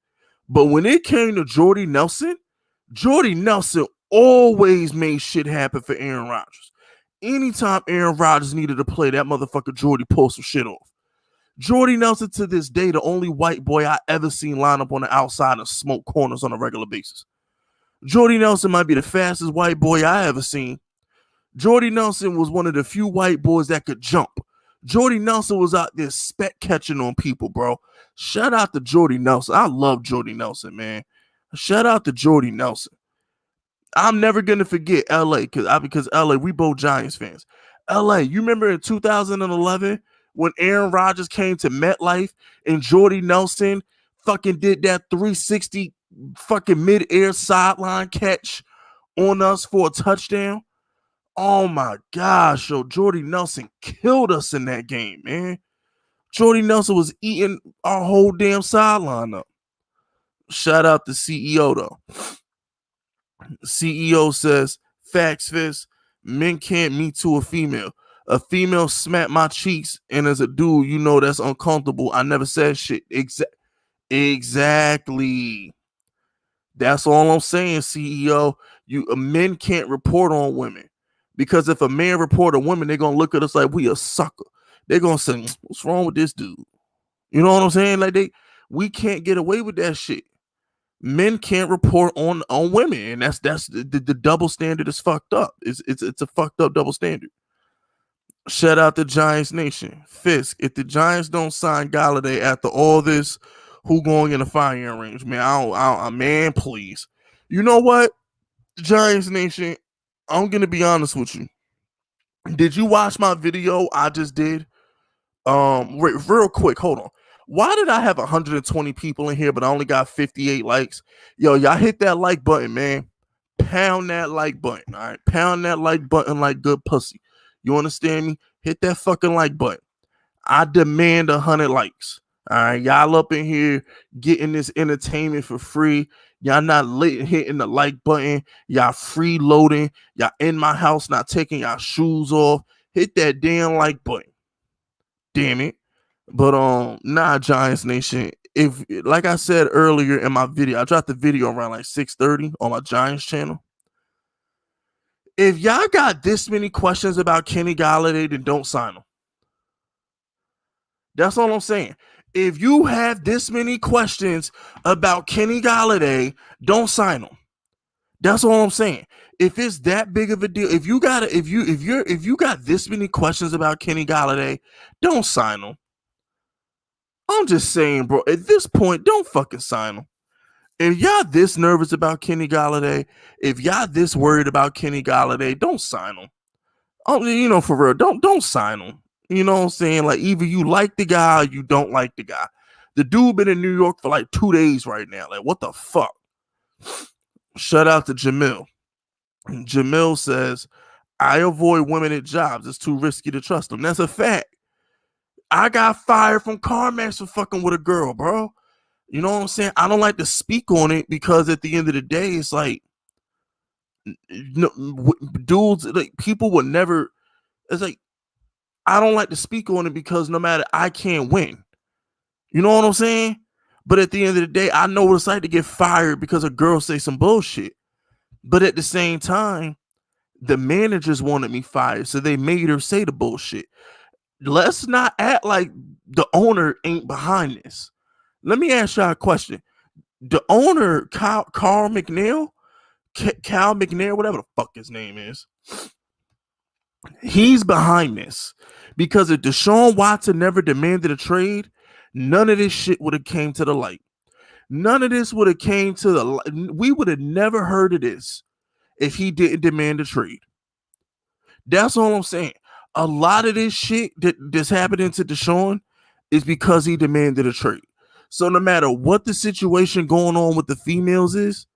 But when it came to Jordy Nelson always made shit happen for Aaron Rodgers. Anytime Aaron Rodgers needed to play, that motherfucker Jordy pulled some shit off. Jordy Nelson, to this day, the only white boy I ever seen line up on the outside and smoke corners on a regular basis. Jordy Nelson might be the fastest white boy I ever seen. Jordy Nelson was one of the few white boys that could jump. Jordy Nelson was out there speck catching on people, bro. Shout out to Jordy Nelson. I love Jordy Nelson, man. Shout out to Jordy Nelson. I'm never gonna forget LA because LA, we both Giants fans. LA, you remember in 2011 when Aaron Rodgers came to MetLife and Jordy Nelson fucking did that 360 fucking mid-air sideline catch on us for a touchdown? Oh my gosh, yo, Jordy Nelson killed us in that game, man. Jordy Nelson was eating our whole damn sideline up. Shout out to CEO though. CEO says, facts, Fisk, men can't meet to a female. A female smacked my cheeks, and as a dude, you know that's uncomfortable. I never said shit. Exactly. That's all I'm saying, CEO. Men can't report on women. Because if a man report a woman, they're gonna look at us like we a sucker. They're gonna say, what's wrong with this dude? You know what I'm saying? Like we can't get away with that shit. Men can't report on women, and that's the double standard is fucked up. It's a fucked up double standard. Shout out to Giants Nation. Fisk, if the Giants don't sign Galladay after all this, who going in the firing range? Man, man, please. You know what, Giants Nation, I'm gonna be honest with you. Did you watch my video I just did? Real quick, hold on. Why did I have 120 people in here, but I only got 58 likes? Yo, y'all hit that like button, man. Pound that like button, all right? Pound that like button like good pussy. You understand me? Hit that fucking like button. I demand 100 likes. All right, y'all up in here getting this entertainment for free. Y'all not hitting the like button. Y'all freeloading. Y'all in my house not taking y'all shoes off. Hit that damn like button. Damn it. But nah, Giants Nation. If, like I said earlier in my video, I dropped the video around like 6:30 on my Giants channel. If y'all got this many questions about Kenny Galladay, then don't sign him. That's all I'm saying. If you have this many questions about Kenny Galladay, don't sign him. That's all I'm saying. If it's that big of a deal, if you got this many questions about Kenny Galladay, don't sign him. I'm just saying, bro, at this point, don't fucking sign him. If y'all this nervous about Kenny Galladay, if y'all this worried about Kenny Galladay, don't sign him. You know, for real, don't sign him. You know what I'm saying? Like, either you like the guy or you don't like the guy. The dude been in New York for like 2 days right now. Like, what the fuck? Shout out to Jamil. Jamil says, I avoid women at jobs. It's too risky to trust them. That's a fact. I got fired from CarMax for fucking with a girl, bro. You know what I'm saying? I don't like to speak on it because at the end of the day, it's like, dudes, like, people would never. It's like, I don't like to speak on it because no matter, I can't win. You know what I'm saying? But at the end of the day, I know what it's like to get fired because a girl say some bullshit. But at the same time, the managers wanted me fired, so they made her say the bullshit. Let's not act like the owner ain't behind this. Let me ask y'all a question. The owner, Cal McNeil, whatever the fuck his name is, he's behind this. Because if Deshaun Watson never demanded a trade, none of this shit would have came to the light. None of this would have came to the light. We would have never heard of this if he didn't demand a trade. That's all I'm saying. A lot of this shit that's happening to Deshaun is because he demanded a trade. So no matter what the situation going on with the females is,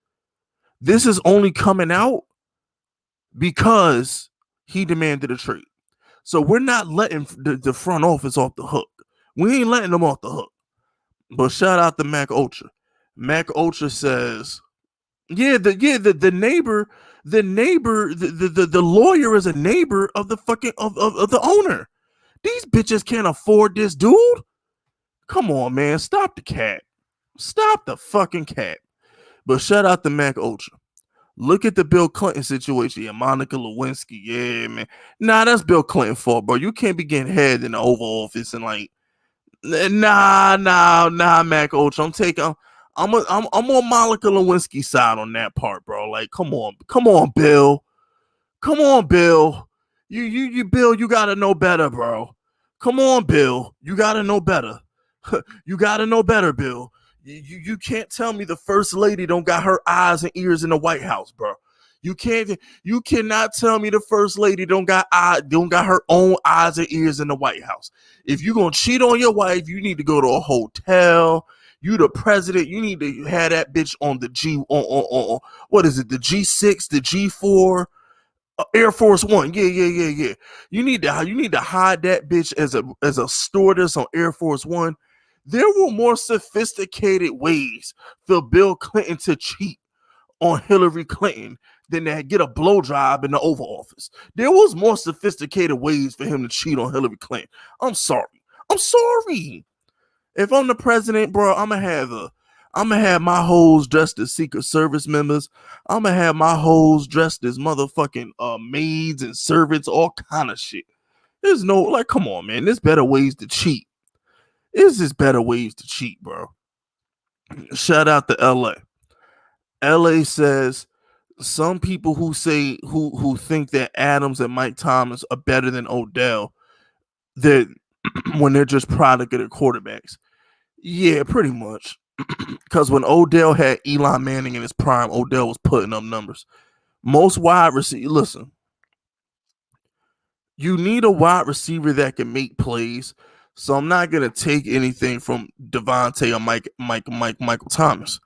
this is only coming out because he demanded a trade. So we're not letting the front office off the hook. We ain't letting them off the hook. But shout out to Mac Ultra. Mac Ultra says, the neighbor, the lawyer is a neighbor of the fucking of the owner. These bitches can't afford this dude. Come on, man. Stop the cat. Stop the fucking cat. But shout out to Mac Ultra. Look at the Bill Clinton situation. Yeah, Monica Lewinsky. Yeah, man. Nah, that's Bill Clinton's fault, bro. You can't be getting head in the Oval Office and like, nah, Mac Ultra. I'm on Monica Lewinsky's side on that part, bro. Like, come on, Bill. Come on, Bill. You, Bill. You gotta know better, bro. Come on, Bill. You got to know better. You got to know better, Bill. You can't tell me the first lady don't got her eyes and ears in the White House, bro. You cannot tell me the first lady don't got her own eyes and ears in the White House. If you gonna cheat on your wife, you need to go to a hotel. You the president, you need to have that bitch on the what is it, the G6, the G4, Air Force One. Yeah. You need to hide that bitch as a stewardess on Air Force One. There were more sophisticated ways for Bill Clinton to cheat on Hillary Clinton than to get a blowjob in the Oval Office. There was more sophisticated ways for him to cheat on Hillary Clinton. I'm sorry. If I'm the president, bro, I'm gonna have my hoes dressed as Secret Service members. I'm gonna have my hoes dressed as motherfucking maids and servants, all kind of shit. There's no, like, come on, man. There's better ways to cheat. There's just better ways to cheat, bro. Shout out to LA. LA says some people who think that Adams and Mike Thomas are better than Odell, that when they're just product of their quarterbacks. Yeah, pretty much. Because when Odell had Eli Manning in his prime, Odell was putting up numbers. Most wide receivers, listen, you need a wide receiver that can make plays. So I'm not gonna take anything from Devontae or Michael Thomas.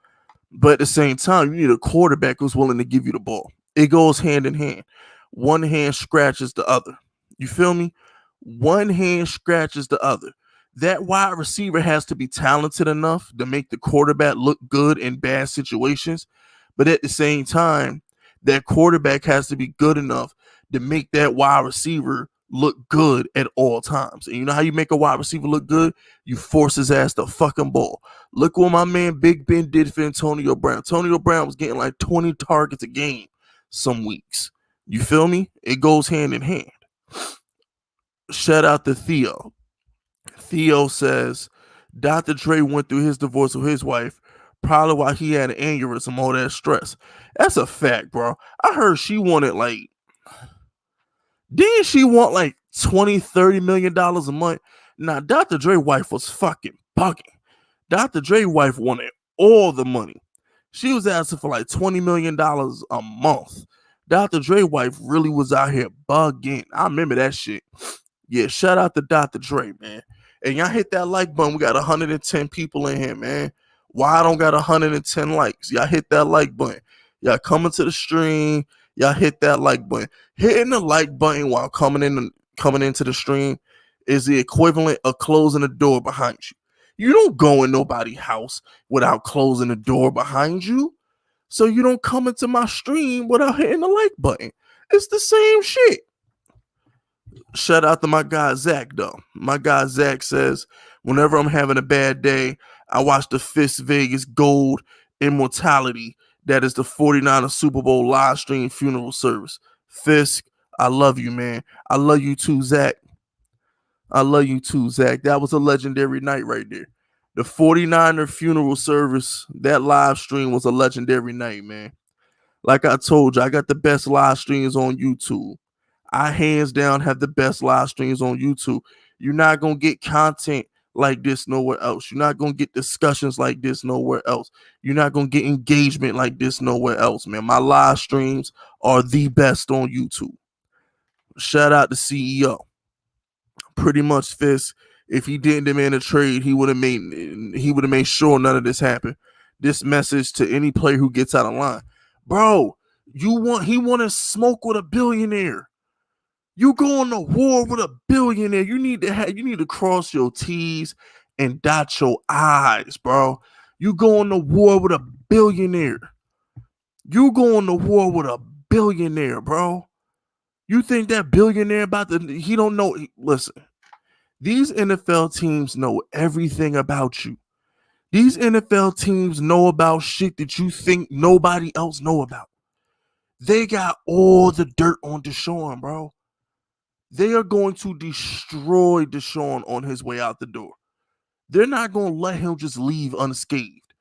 But at the same time, you need a quarterback who's willing to give you the ball. It goes hand in hand. One hand scratches the other. You feel me? One hand scratches the other. That wide receiver has to be talented enough to make the quarterback look good in bad situations. But at the same time, that quarterback has to be good enough to make that wide receiver look good at all times. And you know how you make a wide receiver look good? You force his ass to fucking ball. Look what my man Big Ben did for Antonio Brown. Antonio Brown was getting like 20 targets a game some weeks. You feel me? It goes hand in hand. Shout out to Theo. Theo says Dr. Dre went through his divorce with his wife, probably while he had an aneurysm, all that stress. That's a fact, bro. I heard she wanted didn't she want like $20-30 million a month? Now, Dr. Dre wife was fucking bugging. Dr. Dre wife wanted all the money. She was asking for like $20 million a month. Dr. Dre wife really was out here bugging. I remember that shit. Yeah, shout out to Dr. Dre, man. And y'all hit that like button. We got 110 people in here, man. Why I don't got 110 likes? Y'all hit that like button. Y'all coming to the stream. Y'all hit that like button. Hitting the like button while coming into the stream is the equivalent of closing the door behind you. You don't go in nobody's house without closing the door behind you. So you don't come into my stream without hitting the like button. It's the same shit. Shout out to my guy Zach, though. My guy Zach says, whenever I'm having a bad day, I watch the Fisk Vegas Gold Immortality. That is the 49ers Super Bowl live stream funeral service. Fisk, I love you, man. I love you too, Zach. That was a legendary night right there. The 49er funeral service, that live stream was a legendary night, man. Like I told you, I got the best live streams on YouTube. I hands down have the best live streams on YouTube. You're not going to get content like this nowhere else. You're not going to get discussions like this nowhere else. You're not going to get engagement like this nowhere else, man. My live streams are the best on YouTube. Shout out to CEO. Pretty much Fisk, if he didn't demand a trade, he would have made sure none of this happened. This message to any player who gets out of line. Bro, he want to smoke with a billionaire. You going to war with a billionaire. You need to cross your T's and dot your I's, bro. You going to war with a billionaire. Bro. You think that billionaire he don't know. Listen, these NFL teams know everything about you. These NFL teams know about shit that you think nobody else know about. They got all the dirt on Deshaun, bro. They are going to destroy Deshaun on his way out the door. They're not going to let him just leave unscathed.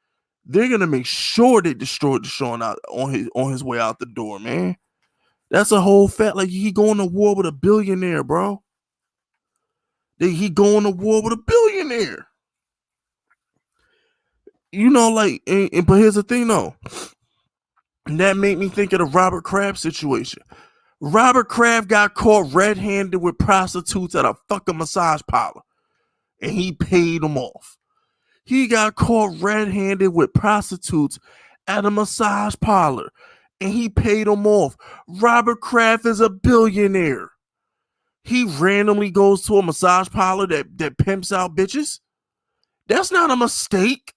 They're going to make sure they destroy Deshaun out on his way out the door, man. That's a whole fact. Like, he going to war with a billionaire, bro. He going to war with a billionaire. You know, like, but here's the thing though. And that made me think of the Robert Kraft situation. Robert Kraft got caught red-handed with prostitutes at a fucking massage parlor, and he paid them off. He got caught red-handed with prostitutes at a massage parlor, and he paid them off. Robert Kraft is a billionaire. He randomly goes to a massage parlor that pimps out bitches. That's not a mistake.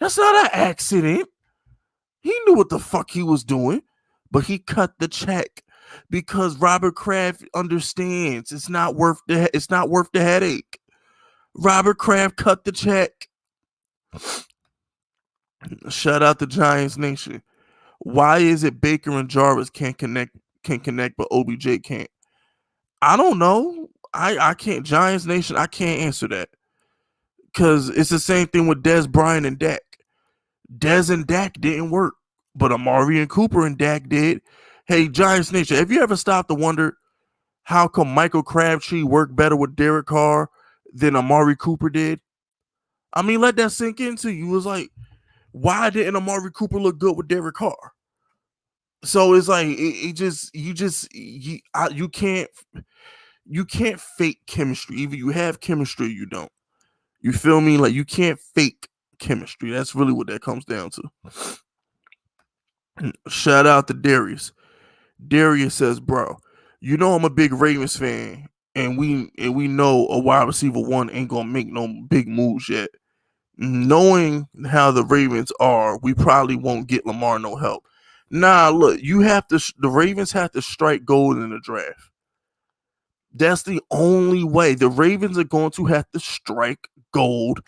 That's not an accident. He knew what the fuck he was doing, but he cut the check because Robert Kraft understands it's not worth the headache. Robert Kraft cut the check. Shout out to Giants Nation. Why is it Baker and Jarvis can connect, but OBJ can't? I don't know. I can't. Giants Nation, I can't answer that. Because it's the same thing with Dez Bryant and Dak. Dez and Dak didn't work, but Amari and Cooper and Dak did. Hey, Giants Nation, have you ever stopped to wonder how come Michael Crabtree worked better with Derek Carr than Amari Cooper did? I mean, let that sink into you. It was like, why didn't Amari Cooper look good with Derek Carr? So it's like you can't fake chemistry. Either you have chemistry or you don't. You feel me? Like, you can't fake chemistry. That's really what that comes down to. Shout out to Darius. Darius says, bro, you know I'm a big Ravens fan, and we know a wide receiver one ain't gonna make no big moves yet. Knowing how the Ravens are, we probably won't get Lamar no help. Nah, look, the Ravens have to strike gold in the draft. That's the only way. The Ravens are going to have to strike gold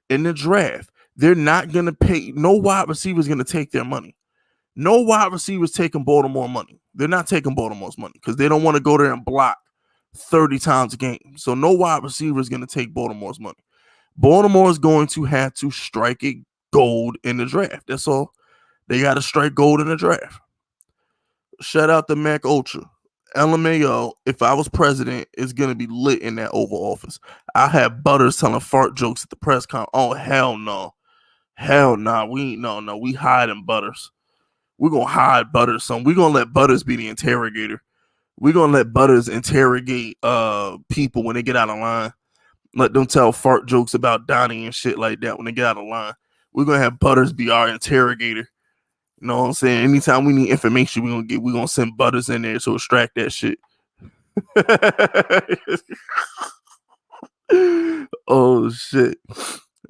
in the draft. They're not going to pay. No wide receiver is going to take their money. No wide receiver is taking Baltimore money. They're not taking Baltimore's money because they don't want to go there and block 30 times a game. So no wide receiver is going to take Baltimore's money. Baltimore is going to have to strike it gold in the draft. That's all. They got to strike gold in the draft. Shout out to Mac Ultra. LMAO, if I was president, it's going to be lit in that Oval Office. I had Butters telling fart jokes at the press conference. Oh, hell no. Hell no. We hiding Butters. We're going to hide Butters. Son. We're going to let Butters be the interrogator. We're going to let Butters interrogate people when they get out of line. Let them tell fart jokes about Donnie and shit like that when they get out of line. We're going to have Butters be our interrogator. You know what I'm saying? Anytime we need information, we're gonna send Butters in there to extract that shit. Oh shit.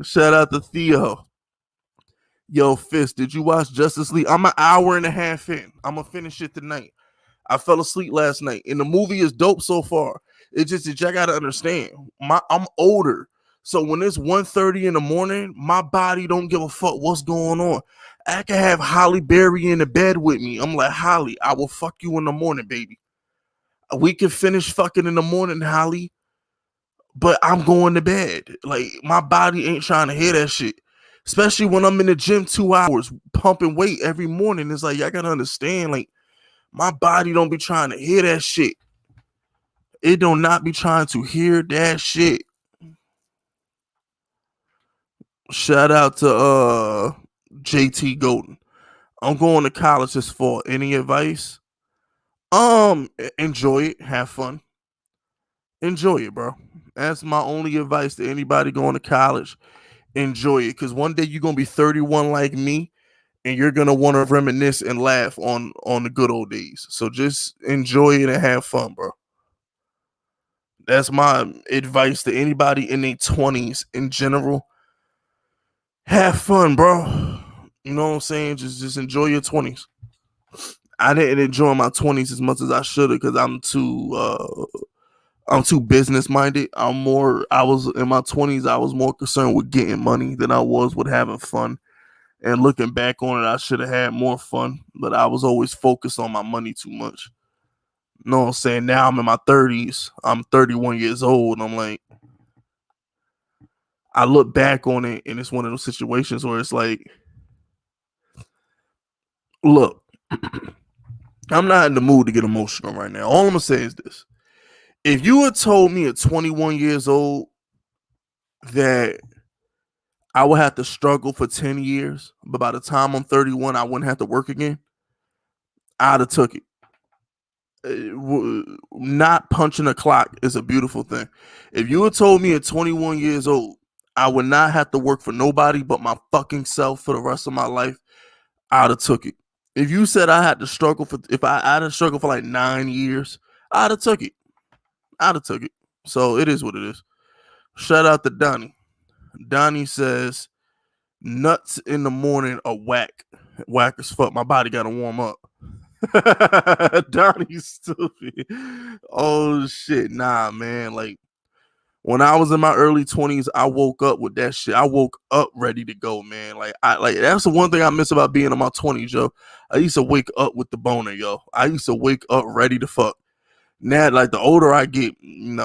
Shout out to Theo. Yo, Fisk, did you watch Justice League? I'm an hour and a half in. I'm gonna finish it tonight. I fell asleep last night, and the movie is dope so far. It's just that y'all gotta understand. I'm older. So when it's 1:30 in the morning, my body don't give a fuck what's going on. I can have Holly Berry in the bed with me. I'm like, Holly, I will fuck you in the morning, baby. We can finish fucking in the morning, Holly. But I'm going to bed. Like, my body ain't trying to hear that shit. Especially when I'm in the gym 2 hours pumping weight every morning. It's like, y'all gotta understand, like, my body don't be trying to hear that shit. It do not be trying to hear that shit. Shout out to JT Golden. I'm going to college this fall. Any advice? Enjoy it. Have fun. Enjoy it, bro. That's my only advice to anybody going to college. Enjoy it. Because one day you're going to be 31 like me, and you're going to want to reminisce and laugh on the good old days. So just enjoy it and have fun, bro. That's my advice to anybody in their 20s in general. Have fun, bro. You know what I'm saying? Just enjoy your 20s. I didn't enjoy my 20s as much as I should have because I'm too business minded. I was in my 20s, I was more concerned with getting money than I was with having fun. And looking back on it, I should have had more fun, but I was always focused on my money too much. You know what I'm saying? Now I'm in my 30s. I'm 31 years old. And I'm like, I look back on it, and it's one of those situations where it's like, look, I'm not in the mood to get emotional right now. All I'm going to say is this. If you had told me at 21 years old that I would have to struggle for 10 years, but by the time I'm 31, I wouldn't have to work again, I'd have took it. Not punching a clock is a beautiful thing. If you had told me at 21 years old I would not have to work for nobody but my fucking self for the rest of my life, I'd have took it. If you said I had to struggle for, if I had to struggle for like 9 years, I'd have took it. I'd have took it. So it is what it is. Shout out to Donnie. Donnie says, nuts in the morning are whack. Whack as fuck. My body got to warm up. Donnie's stupid. Oh shit. Nah, man. Like when I was in my early 20s, I woke up with that shit. I woke up ready to go, man. Like that's the one thing I miss about being in my 20s, yo. I used to wake up with the boner, yo. I used to wake up ready to fuck. Now, like the older I get, it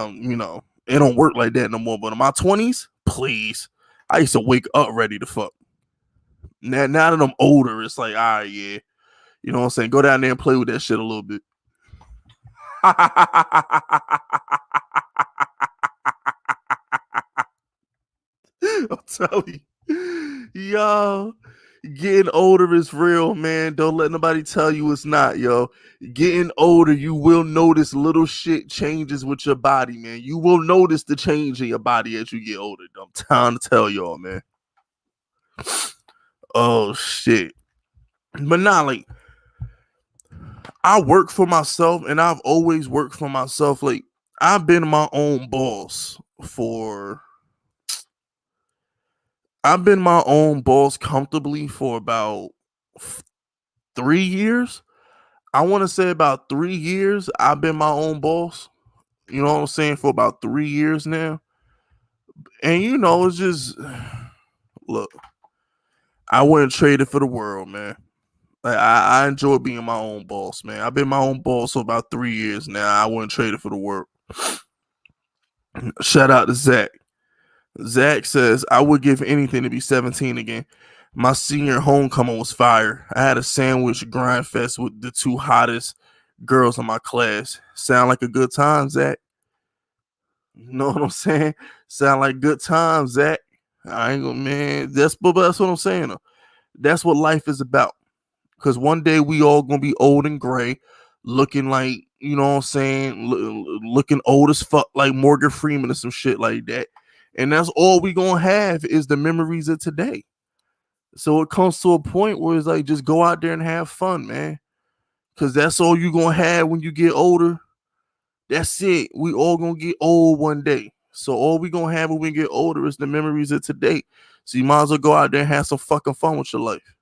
don't work like that no more. But in my 20s, please. I used to wake up ready to fuck. Now that I'm older, it's like, all right, yeah. You know what I'm saying? Go down there and play with that shit a little bit. I'm telling you. Yo, getting older is real, man. Don't let nobody tell you it's not, yo. Getting older, you will notice little shit changes with your body, man. You will notice the change in your body as you get older. I'm trying to tell y'all, man. Oh, shit. But nah, like, I work for myself, and I've always worked for myself. Like, I've been my own boss comfortably for about 3 years. I want to say about 3 years I've been my own boss. You know what I'm saying? For about 3 years now. And it's just, look, I wouldn't trade it for the world, man. Like, I enjoy being my own boss, man. I've been my own boss for about 3 years now. I wouldn't trade it for the world. Shout out to Zach. Zach says, I would give anything to be 17 again. My senior homecoming was fire. I had a sandwich grind fest with the two hottest girls in my class. Sound like a good time, Zach? You know what I'm saying? Sound like good times, Zach. I ain't gonna, man. That's what I'm saying, though. That's what life is about. Because one day we all gonna be old and gray, looking like, you know what I'm saying, looking old as fuck, like Morgan Freeman or some shit like that. And that's all we gonna have is the memories of today. So it comes to a point where it's like, just go out there and have fun, man. Because that's all you gonna have when you get older. That's it. We all gonna get old one day. So all we gonna have when we get older is the memories of today. So you might as well go out there and have some fucking fun with your life.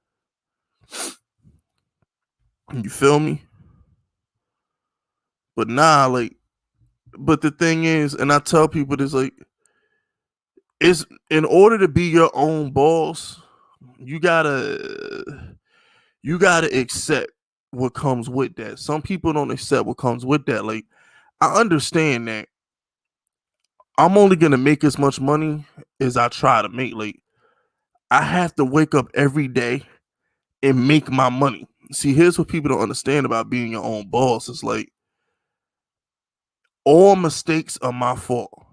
You feel me? But nah, like, but the thing is, and I tell people this, like, it's in order to be your own boss, you gotta accept what comes with that. Some people don't accept what comes with that. Like, I understand that I'm only gonna make as much money as I try to make. Like, I have to wake up every day and make my money. See, here's what people don't understand about being your own boss. It's like, all mistakes are my fault.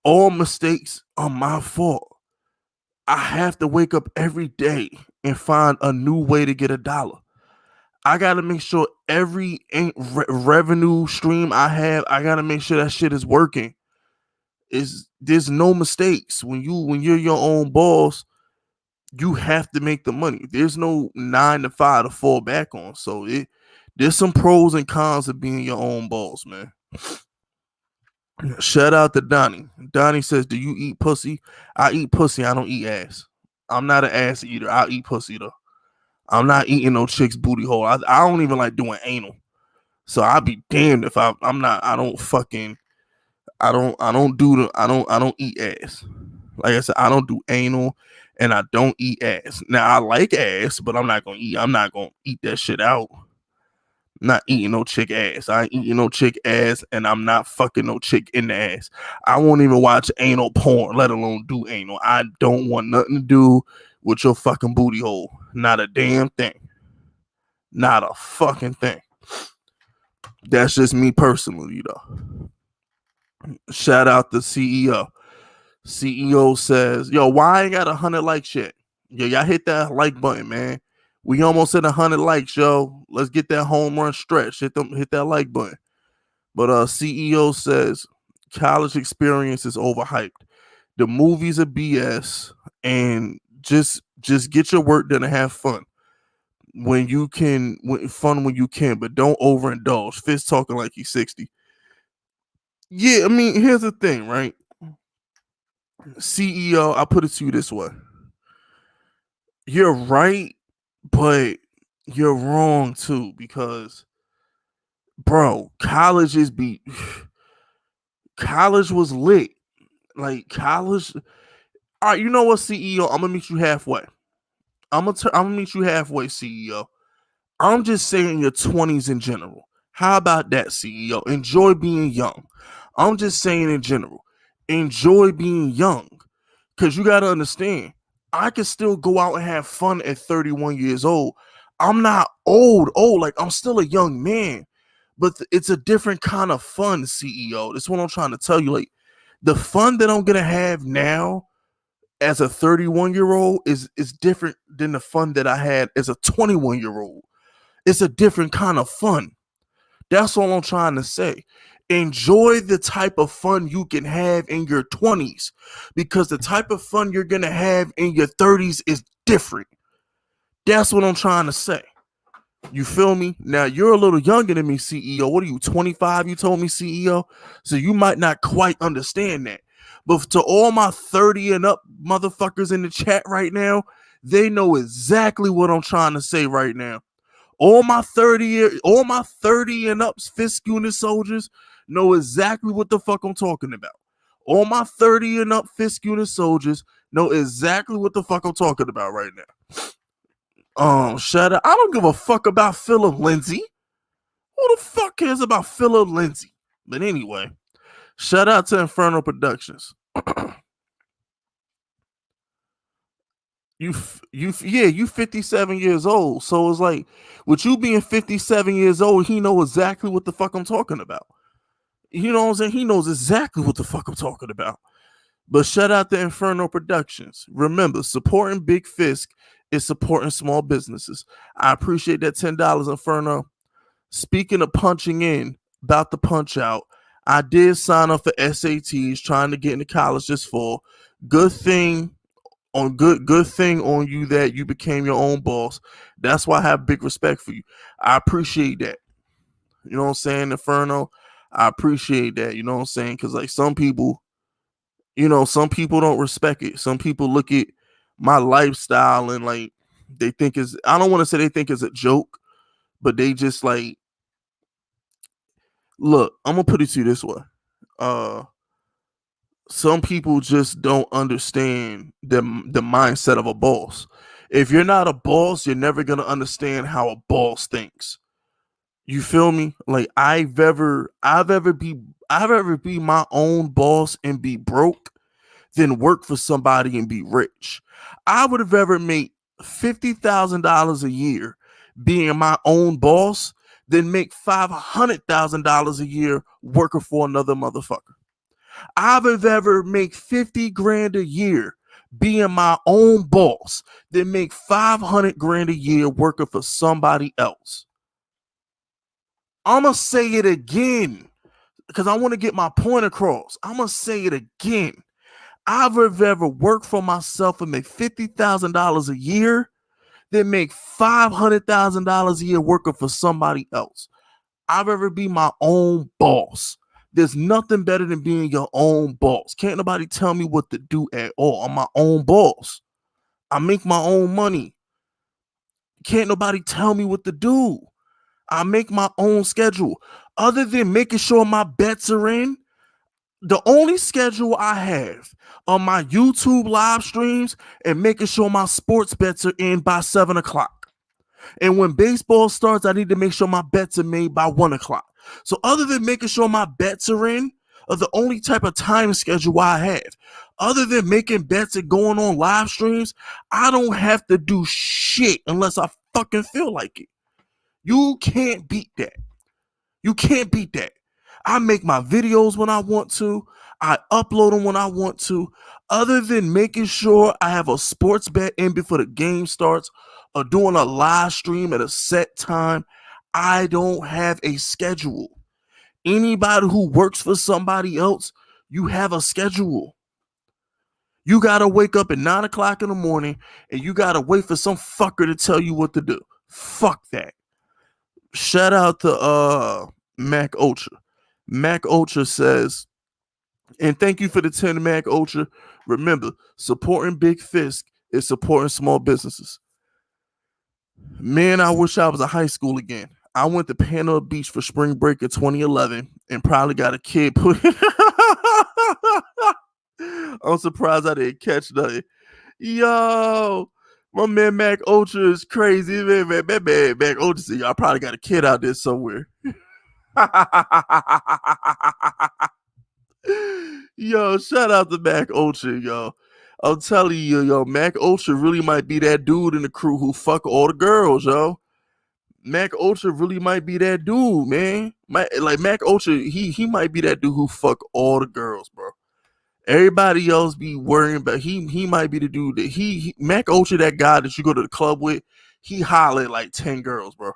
All mistakes are my fault. I have to wake up every day and find a new way to get $1. I gotta make sure every revenue stream I have, I gotta make sure that shit is working. There's no mistakes when you're your own boss. You have to make the money. There's no 9 to 5 to fall back on. So there's some pros and cons of being your own boss, man. Shout out to Donnie. Donnie says, do you eat pussy? I eat pussy. I don't eat ass. I'm not an ass eater. I eat pussy, though. I'm not eating no chick's booty hole. I don't even like doing anal. So I'll be damned if I don't eat ass. Like I said, I don't do anal and I don't eat ass. Now I like ass, but I'm not gonna eat that shit out. I'm not eating no chick ass. I ain't eating no chick ass, and I'm not fucking no chick in the ass. I won't even watch anal porn, let alone do anal. I don't want nothing to do with your fucking booty hole. Not a damn thing. Not a fucking thing. That's just me personally, though. Shout out the CEO. CEO says, yo, why I ain't got 100 likes yet? Yo, y'all hit that like button, man. We almost hit 100 likes, yo. Let's get that home run stretch. Hit that like button. But CEO says college experience is overhyped. The movies are BS, and just get your work done and have fun when you can. When you can, but don't overindulge. Fisk talking like he's 60. Yeah, I mean, here's the thing, right? CEO, I'll put it to you this way. You're right, but you're wrong too, because bro, college was lit. Like college. All right, you know what, CEO? I'm gonna meet you halfway. I'm gonna meet you halfway, CEO. I'm just saying your 20s in general. How about that, CEO? Enjoy being young. I'm just saying in general. Enjoy being young. Because you got to understand, I can still go out and have fun at 31 years old. I'm not old. Like I'm still a young man. But it's a different kind of fun, CEO. That's what I'm trying to tell you. Like the fun that I'm going to have now as a 31-year-old is different than the fun that I had as a 21-year-old. It's a different kind of fun. That's all I'm trying to say. Enjoy the type of fun you can have in your 20s, because the type of fun you're going to have in your 30s is different. That's what I'm trying to say. You feel me? Now, you're a little younger than me, CEO. What are you, 25? You told me, CEO? So you might not quite understand that. But to all my 30 and up motherfuckers in the chat right now, they know exactly what I'm trying to say right now. All my 30 and up Fisk unit soldiers know exactly what the fuck I'm talking about. All my 30 and up Fisk unit soldiers know exactly what the fuck I'm talking about right now. Shut up. I don't give a fuck about Philip Lindsay. Who the fuck cares about Philip Lindsay? But anyway, shout out to Inferno Productions. You 57 years old. So it's like, with you being 57 years old, he know exactly what the fuck I'm talking about. You know what I'm saying? He knows exactly what the fuck I'm talking about. But shout out to Inferno Productions. Remember, supporting Big Fisk is supporting small businesses. I appreciate that $10, Inferno. Speaking of punching in, about to punch out, I did sign up for SATs, trying to get into college this fall. Good thing on you that you became your own boss. That's why I have big respect for you. I appreciate that. You know what I'm saying, Inferno? I appreciate that. You know what I'm saying? Because like some people don't respect it. Some people look at my lifestyle and like they think is, I don't want to say they think it's a joke, but they just like, look, I'm gonna put it to you this way. Some people just don't understand the mindset of a boss. If you're not a boss, you're never gonna understand how a boss thinks. You feel me? Like I've ever be my own boss and be broke than work for somebody and be rich. I would have ever made $50,000 a year being my own boss than make $500,000 a year working for another motherfucker. I would ever make 50 grand a year being my own boss than make 500 grand a year working for somebody else. I'm going to say it again because I want to get my point across. I'm going to say it again. I would ever work for myself and make $50,000 a year than make $500,000 a year working for somebody else. I'd rather be my own boss. There's nothing better than being your own boss. Can't nobody tell me what to do at all. I'm my own boss. I make my own money. Can't nobody tell me what to do. I make my own schedule. Other than making sure my bets are in, the only schedule I have on my YouTube live streams and making sure my sports bets are in by 7 o'clock. And when baseball starts, I need to make sure my bets are made by 1 o'clock. So other than making sure my bets are in, are the only type of time schedule I have. Other than making bets and going on live streams, I don't have to do shit unless I fucking feel like it. You can't beat that. You can't beat that. I make my videos when I want to. I upload them when I want to. Other than making sure I have a sports bet in before the game starts or doing a live stream at a set time, I don't have a schedule. Anybody who works for somebody else, you have a schedule. You got to wake up at 9 o'clock in the morning and you got to wait for some fucker to tell you what to do. Fuck that. Shout out to Mac Ultra. Mac Ultra says, and thank you for the 10, Mac Ultra. Remember, supporting Big Fisk is supporting small businesses. Man, I wish I was in high school again. I went to Panama Beach for spring break in 2011 and probably got a kid put. I'm surprised I didn't catch nothing. Yo, my man Mac Ultra is crazy. Man, Mac Ultra said, I probably got a kid out there somewhere. Yo, shout out to Mac Ultra, yo. I'm telling you, yo, Mac Ultra really might be that dude in the crew who fuck all the girls, yo. Mac Ultra really might be that dude, man. Like Mac Ultra, he might be that dude who fuck all the girls, bro. Everybody else be worrying about he might be the dude that he Mac Ultra, that guy that you go to the club with, he hollered like 10 girls, bro.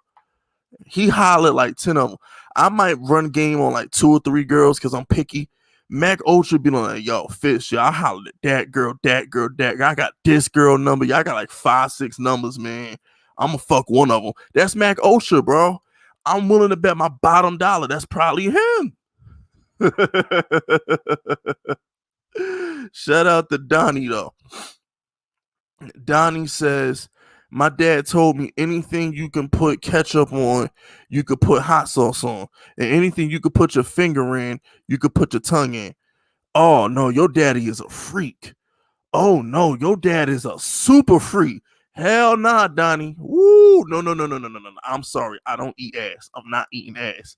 He hollered like 10 of them. I might run game on like 2 or 3 girls because I'm picky. Mac Ultra be like, yo, Fish, yo, I hollered at that girl. I got this girl number. Y'all got like 5, 6 numbers, man. I'm gonna fuck one of them. That's Mac Ultra, bro. I'm willing to bet my bottom dollar. That's probably him. Shout out to Donnie, though. Donnie says, my dad told me anything you can put ketchup on, you could put hot sauce on. And anything you could put your finger in, you could put your tongue in. Oh, no, your daddy is a freak. Oh, no, your dad is a super freak. Hell nah, Donnie. Woo, no. I'm sorry. I don't eat ass. I'm not eating ass.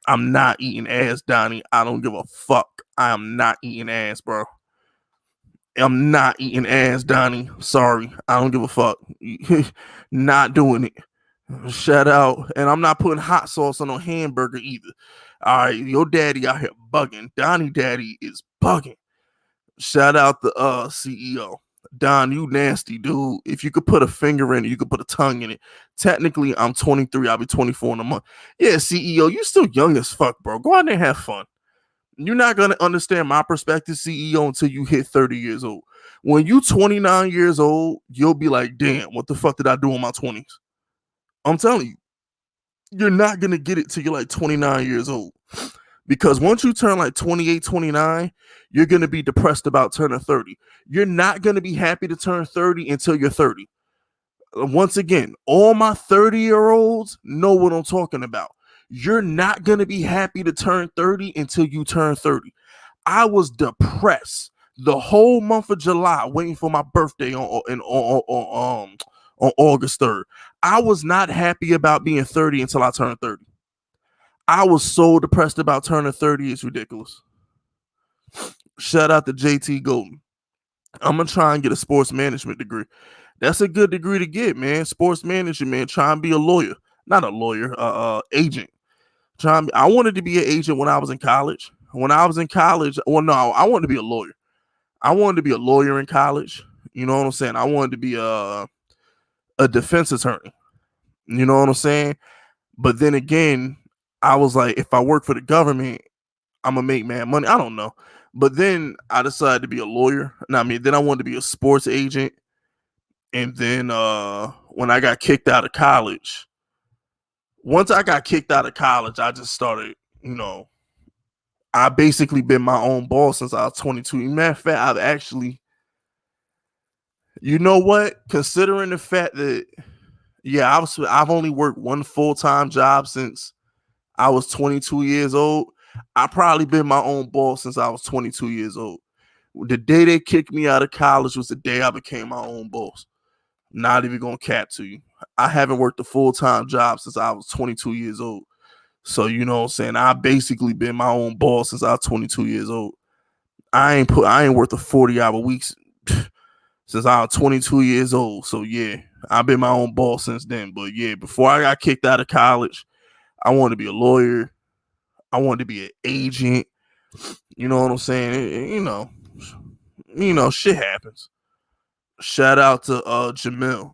I'm not eating ass, Donnie. I don't give a fuck. I am not eating ass, bro. I'm not eating ass, Donnie. Sorry. I don't give a fuck. Not doing it. Shout out. And I'm not putting hot sauce on a hamburger either. All right. Your daddy out here bugging. Donnie daddy is bugging. Shout out the CEO. Don, you nasty dude. If you could put a finger in it, you could put a tongue in it. Technically, I'm 23. I'll be 24 in a month. Yeah, CEO, you still young as fuck, bro. Go out there and have fun. You're not going to understand my perspective, CEO, until you hit 30 years old. When you 29 years old, you'll be like, damn, what the fuck did I do in my 20s? I'm telling you, you're not going to get it till you're like 29 years old. Because once you turn like 28, 29, you're going to be depressed about turning 30. You're not going to be happy to turn 30 until you're 30. Once again, all my 30-year-olds know what I'm talking about. You're not going to be happy to turn 30 until you turn 30. I was depressed the whole month of July waiting for my birthday on August 3rd. I was not happy about being 30 until I turned 30. I was so depressed about turning 30. It's ridiculous. Shout out to JT Golden. I'm going to try and get a sports management degree. That's a good degree to get, man. Sports management, man. Try and be a lawyer. Not a lawyer, agent. I wanted to be an agent when I was in college. When I was in college, I wanted to be a lawyer. I wanted to be a lawyer in college. You know what I'm saying? I wanted to be a defense attorney. You know what I'm saying? But then again, I was like, if I work for the government, I'm going to make mad money. I don't know. But then I decided to be a lawyer. Then I wanted to be a sports agent. And then when I got kicked out of college, once I got kicked out of college, I just started, I basically been my own boss since I was 22. Matter of fact, I've actually, you know what? Considering the fact that, I've only worked one full-time job since I was 22 years old. I probably been my own boss since I was 22 years old. The day they kicked me out of college was the day I became my own boss. Not even gonna cap to you. I haven't worked a full-time job since I was 22 years old. So, you know what I'm saying? I basically been my own boss since I was 22 years old. I ain't worked a 40-hour weeks since I was 22 years old. So, yeah, I've been my own boss since then. But, yeah, before I got kicked out of college, I wanted to be a lawyer. I wanted to be an agent. You know what I'm saying? Shit happens. Shout out to Jamil.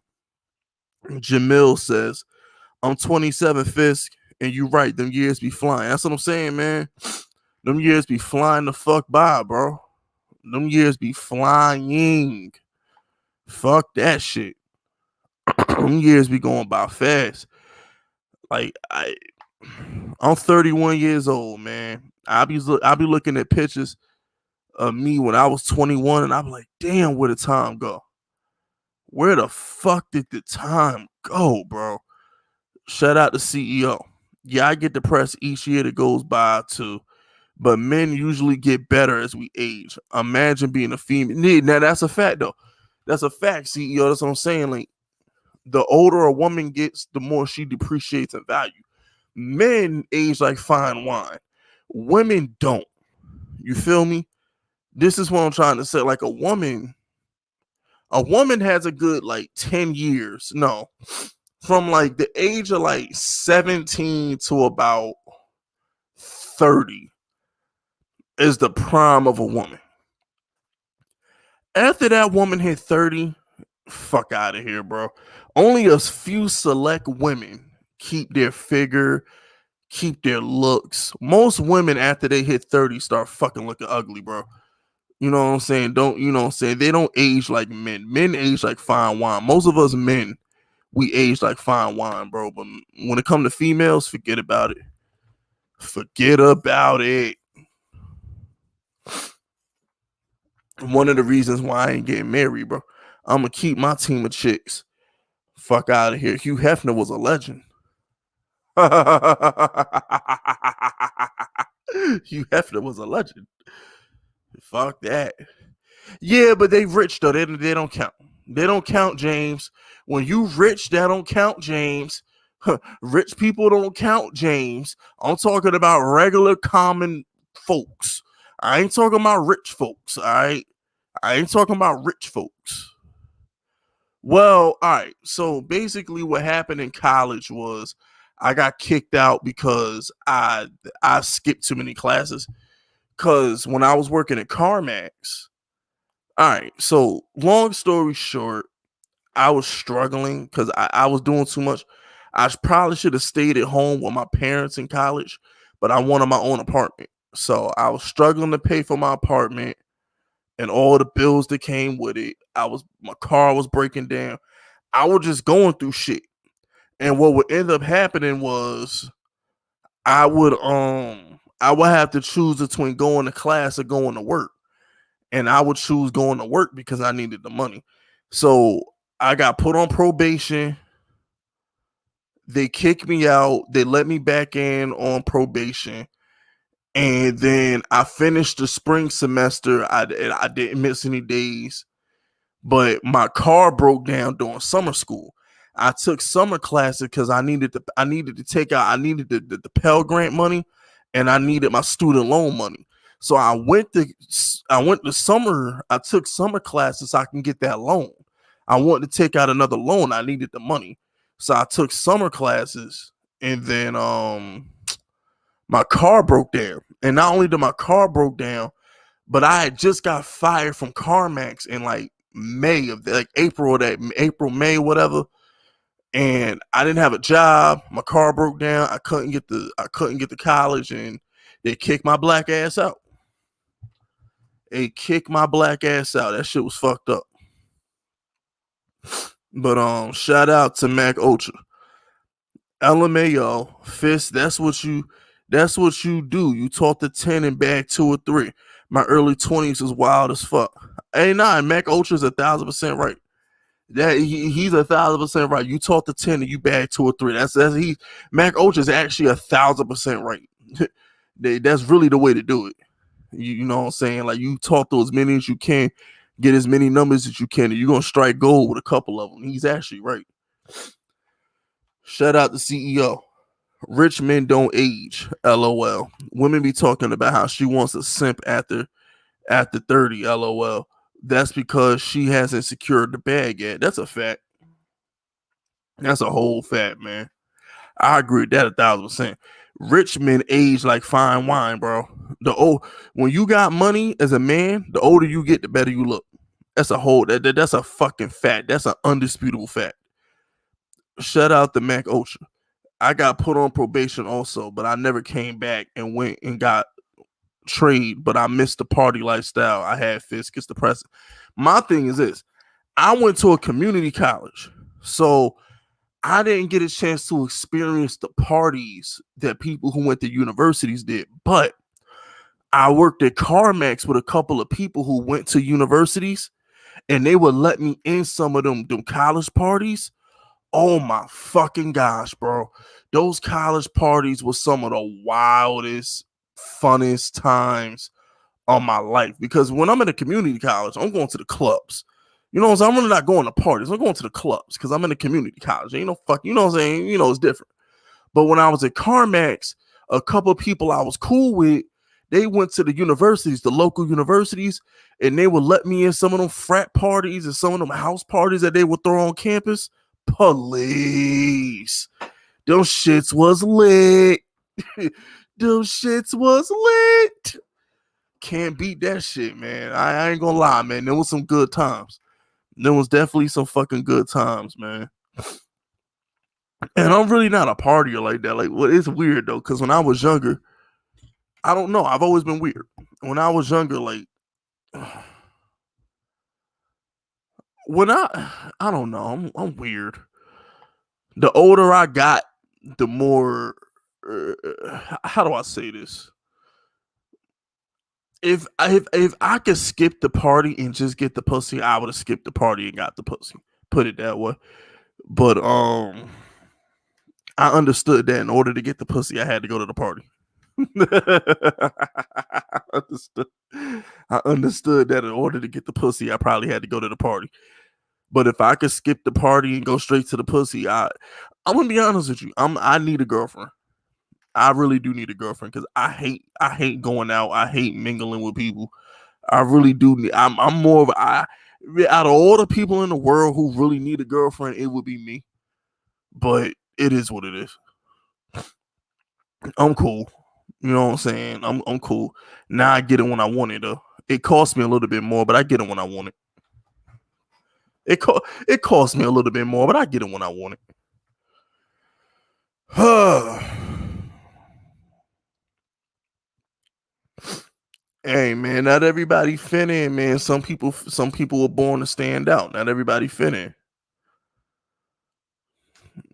Jamil says, I'm 27, Fisk, and you right, them years be flying. That's what I'm saying, man. Them years be flying the fuck by, bro. Them years be flying. Fuck that shit. Them years be going by fast. Like I'm 31 years old, man. I be looking at pictures of me when I was 21, and I'm like, damn, where the time go? Where the fuck did the time go, bro? Shout out to CEO. Yeah, I get depressed each year that goes by too, but men usually get better as we age. Imagine being a female. Now that's a fact though. That's a fact, CEO. That's what I'm saying. Like, the older a woman gets, the more she depreciates in value. Men age like fine wine. Women don't. You feel me? This is what I'm trying to say. Like, a woman has a good like 10 years. No. From like the age of like 17 to about 30 is the prime of a woman. After that woman hit 30, fuck out of here, bro. Only a few select women keep their figure, keep their looks. Most women after they hit 30 start fucking looking ugly, bro. You know what I'm saying? They don't age like men. Men age like fine wine. Most of us men, we age like fine wine, bro. But when it comes to females, forget about it. Forget about it. One of the reasons why I ain't getting married, bro. I'm gonna keep my team of chicks. Fuck out of here. Hugh Hefner was a legend. Hugh Hefner was a legend. Fuck that. Yeah, but they rich though. They don't count. They don't count, James. When you rich, that don't count, James. Rich people don't count, James. I'm talking about regular common folks. I ain't talking about rich folks. All right. I ain't talking about rich folks. Well, all right. So basically, what happened in college was I got kicked out because I skipped too many classes. Because when I was working at CarMax, all right. So long story short, I was struggling because I was doing too much. I probably should have stayed at home with my parents in college, but I wanted my own apartment. So I was struggling to pay for my apartment and all the bills that came with it. My car was breaking down. I was just going through shit. And what would end up happening was I would have to choose between going to class or going to work. And I would choose going to work because I needed the money. So I got put on probation. They kicked me out. They let me back in on probation. And then I finished the spring semester. I didn't miss any days. But my car broke down during summer school. I took summer classes because I needed the Pell Grant money, and I needed my student loan money. So I took summer classes so I can get that loan. I wanted to take out another loan. I needed the money. So I took summer classes, and then my car broke down. And not only did my car broke down, but I had just got fired from CarMax in like May of April, May, whatever. And I didn't have a job. My car broke down. I couldn't get to college, and they kicked my black ass out. That shit was fucked up. But shout out to Mac Ultra. LMAO, Fisk, that's what you do. You taught the 10 and bag 2 or 3. My early 20s is wild as fuck. Hey, nah, Mac Ultra's 1,000% right. That he's 1,000% right. You taught the 10 and you bagged 2 or 3. Mac Ultra's actually 1,000% right. That's really the way to do it. You know what I'm saying? Like, you taught those many as you can, get as many numbers as you can, and you're gonna strike gold with a couple of them. He's actually right. Shout out to CEO. Rich men don't age. LOL. Women be talking about how she wants a simp after 30. LOL. That's because she hasn't secured the bag yet. That's a fact. That's a whole fact, man. I agree with that 1,000%. Rich men age like fine wine, bro. When you got money as a man, the older you get, the better you look. That's that's a fucking fact. That's an undisputable fact. Shout out to Mac Ultra. I got put on probation also, but I never came back and went and got trade, but I missed the party lifestyle. I had Fisk. It's depressing. My thing is this. I went to a community college, so I didn't get a chance to experience the parties that people who went to universities did, but I worked at CarMax with a couple of people who went to universities, and they would let me in some of them college parties. Oh my fucking gosh, bro. Those college parties were some of the wildest, funnest times of my life. Because when I'm in a community college, I'm going to the clubs. You know what I'm saying? I'm really not going to parties. I'm going to the clubs because I'm in a community college. Ain't no fuck, you know what I'm saying? You know, it's different. But when I was at CarMax, a couple of people I was cool with, they went to the universities, the local universities, and they would let me in some of them frat parties and some of them house parties that they would throw on campus. Police. Them shits was lit. Them shits was lit. Can't beat that shit, man. I ain't gonna lie, man. There was some good times. There was definitely some fucking good times, man. And I'm really not a partier like that. Like, well, it's weird though, because when I was younger, I don't know. I've always been weird. When I was younger, like, when I don't know. I'm weird. The older I got, the more. How do I say this? If I could skip the party and just get the pussy, I would have skipped the party and got the pussy. Put it that way. But I understood that in order to get the pussy, I had to go to the party. I understood that in order to get the pussy, I probably had to go to the party. But if I could skip the party and go straight to the pussy, I'm gonna be honest with you. I need a girlfriend. I really do need a girlfriend because I hate going out. I hate mingling with people. I really do. I'm more of out of all the people in the world who really need a girlfriend, it would be me. But it is what it is. I'm cool. You know what I'm saying? I'm cool. Now I get it when I want it though. It costs me a little bit more, but I get it when I want it. It costs me a little bit more, but I get it when I want it. Hey man, not everybody fit in, man. Some people were born to stand out. Not everybody fit in.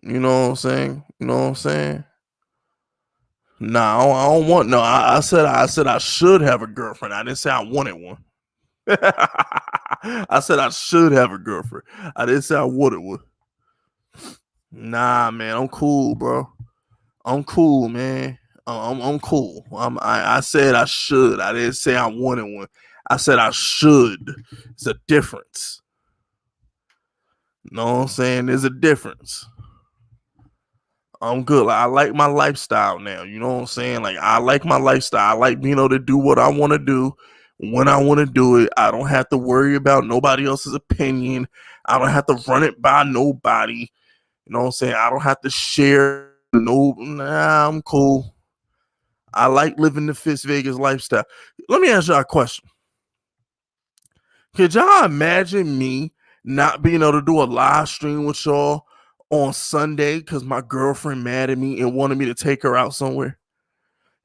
You know what I'm saying? You know what I'm saying? Nah, I don't want no. I said I should have a girlfriend. I didn't say I wanted one. I said I should have a girlfriend. I didn't say I wanted one. Nah, man, I'm cool, bro. I'm cool, man. I'm cool. I said I should. I didn't say I wanted one. I said I should. It's a difference. You know what I'm saying? There's a difference. I'm good. Like, I like my lifestyle now. You know what I'm saying? Like, I like my lifestyle. I like being able to do what I want to do when I want to do it. I don't have to worry about nobody else's opinion. I don't have to run it by nobody. You know what I'm saying? I don't have to share. Nah, I'm cool. I like living the Fisk Vegas lifestyle. Let me ask y'all a question. Could y'all imagine me not being able to do a live stream with y'all on Sunday because my girlfriend mad at me and wanted me to take her out somewhere?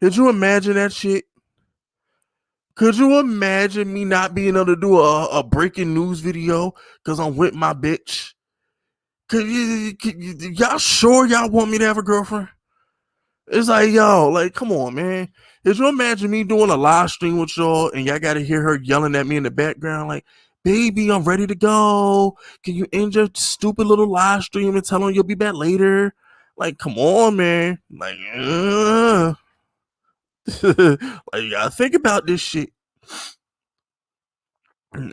Could you imagine that shit? Could you imagine me not being able to do a breaking news video because I'm with my bitch? Y'all sure y'all want me to have a girlfriend? It's like, yo, like, come on, man. Could you imagine me doing a live stream with y'all and y'all got to hear her yelling at me in the background like, baby, I'm ready to go. Can you end your stupid little live stream and tell her you'll be back later? Like, come on, man. Like, like, you gotta think about this shit.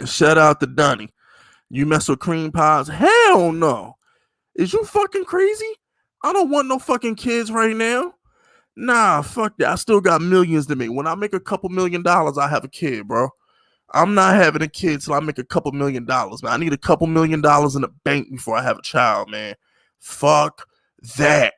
Shout out to Donnie. You mess with cream pies? Hell no. Is you fucking crazy? I don't want no fucking kids right now. Nah, fuck that. I still got millions to make. When I make a couple $1 million, I have a kid, bro. I'm not having a kid till I make a couple $1 million, man. I need a couple $1 million in the bank before I have a child, man. Fuck that.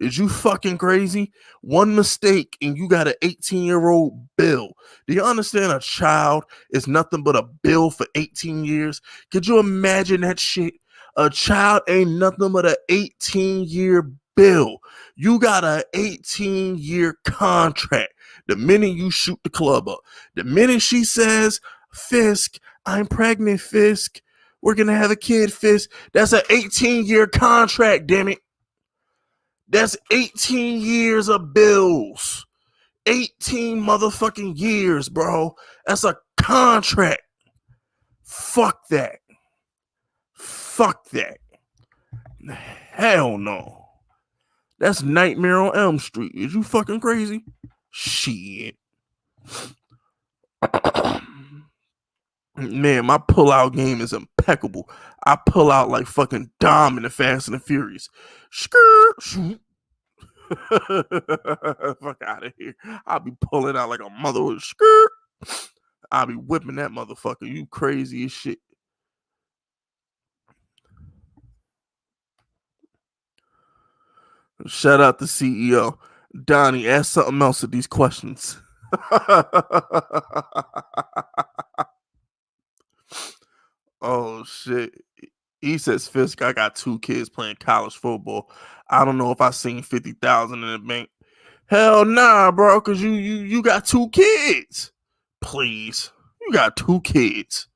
Is you fucking crazy? One mistake and you got an 18-year-old bill. Do you understand a child is nothing but a bill for 18 years? Could you imagine that shit? A child ain't nothing but an 18-year bill. You got an 18-year contract. The minute you shoot the club up, the minute she says, Fisk, I'm pregnant, Fisk. We're going to have a kid, Fisk. That's an 18-year contract, damn it. That's 18 years of bills. 18 motherfucking years, bro. That's a contract. Fuck that. Fuck that. Hell no. That's Nightmare on Elm Street. Is you fucking crazy? Shit. Man, my pull-out game is impeccable. I pull out like fucking Dom in the Fast and the Furious. Skirt, shoot. Fuck out of here. I'll be pulling out like a mother with a skirt. I'll be whipping that motherfucker. You crazy as shit. Shout out the CEO. Donnie, ask something else with these questions. Oh shit. He says, Fisk, I got 2 kids playing college football. I don't know if I seen 50,000 in the bank. Hell nah, bro, cause you got 2 kids. Please. You got 2 kids.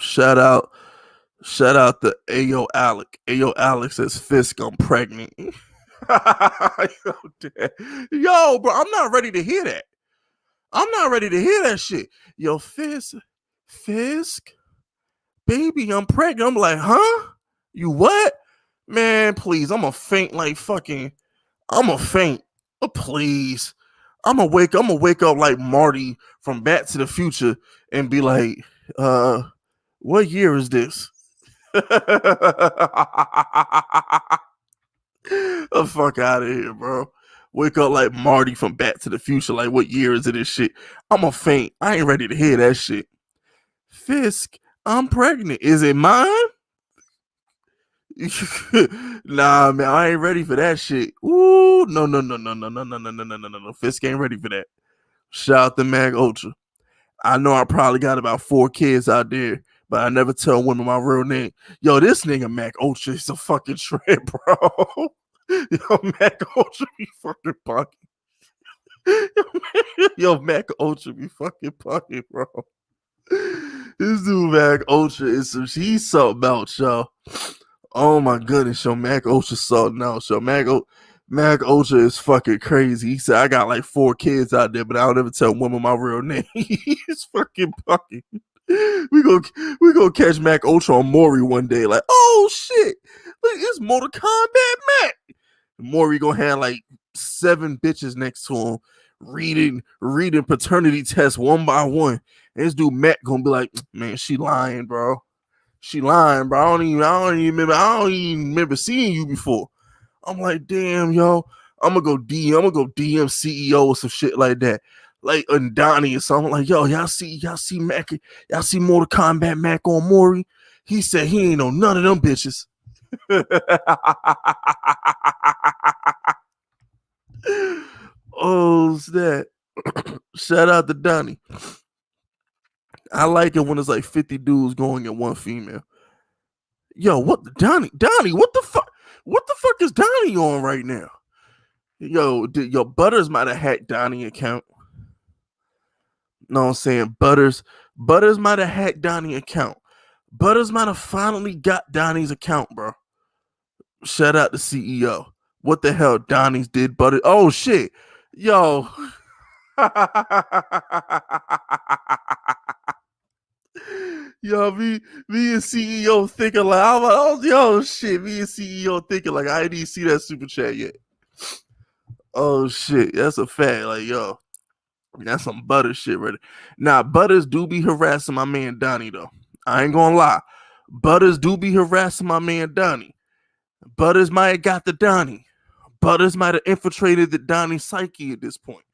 Shout out to Ayo Alec. Ayo Alec says, Fisk, I'm pregnant. Yo, bro, I'm not ready to hear that. I'm not ready to hear that shit. Yo, Fisk, baby, I'm pregnant. I'm like, huh? You what? Man, please, I'm a faint like fucking. I'm a faint. Oh, please. I'm gonna wake up like Marty from Back to the Future and be like, what year is this? The fuck out of here, bro. Wake up like Marty from Back to the Future. Like, what year is it? This shit. I'm a faint. I ain't ready to hear that shit. Fisk, I'm pregnant. Is it mine? Nah, man, I ain't ready for that shit. Ooh, no. Fisk ain't ready for that. Shout out to Mag Ultra. I know I probably got about 4 kids out there, but I never tell women my real name. Yo, this nigga Mac Ultra is a fucking trip, bro. Yo, Mac Ultra be fucking punky. Yo, Mac Ultra be fucking punky, bro. This dude Mac Ultra he's something else, y'all. Oh my goodness, yo, Mac Ultra something else, yo. Mac Ultra is fucking crazy. He said, I got like 4 kids out there, but I don't ever tell women my real name. He's fucking punky. We gonna catch Mac Ultra on Maury one day. Like, oh shit, look, it's Mortal Kombat Mac. Maury gonna have like 7 bitches next to him, reading paternity tests one by one. And this dude Mac gonna be like, man, she lying, bro. She lying, bro. I don't even remember seeing you before. I'm like, damn, yo. I'm gonna go DM CEO or some shit like that. Like Donnie or something. Like, yo, y'all see Mac, y'all see Mortal Kombat Mac on Maury? He said he ain't know none of them bitches. Oh, snap. Shout out to Donnie. I like it when it's like 50 dudes going at one female. Yo, what Donnie, what the fuck? What the fuck is Donnie on right now? Yo, Butters might have hacked Donnie account. No, I'm saying Butters might have hacked Donnie account. Butters might have finally got Donnie's account, bro. Shout out to CEO. What the hell Donnie's did, Butters? Oh shit. Yo. Yo, me and CEO thinking like, yo, shit. Me and CEO thinking like, I didn't see that super chat yet. Oh shit, that's a fact. Like, yo, that's some Butter shit right there. Now, Butters do be harassing my man Donnie though. I ain't gonna lie. Butters do be harassing my man Donnie. Butters might have got the Donnie. Butters might have infiltrated the Donnie psyche at this point.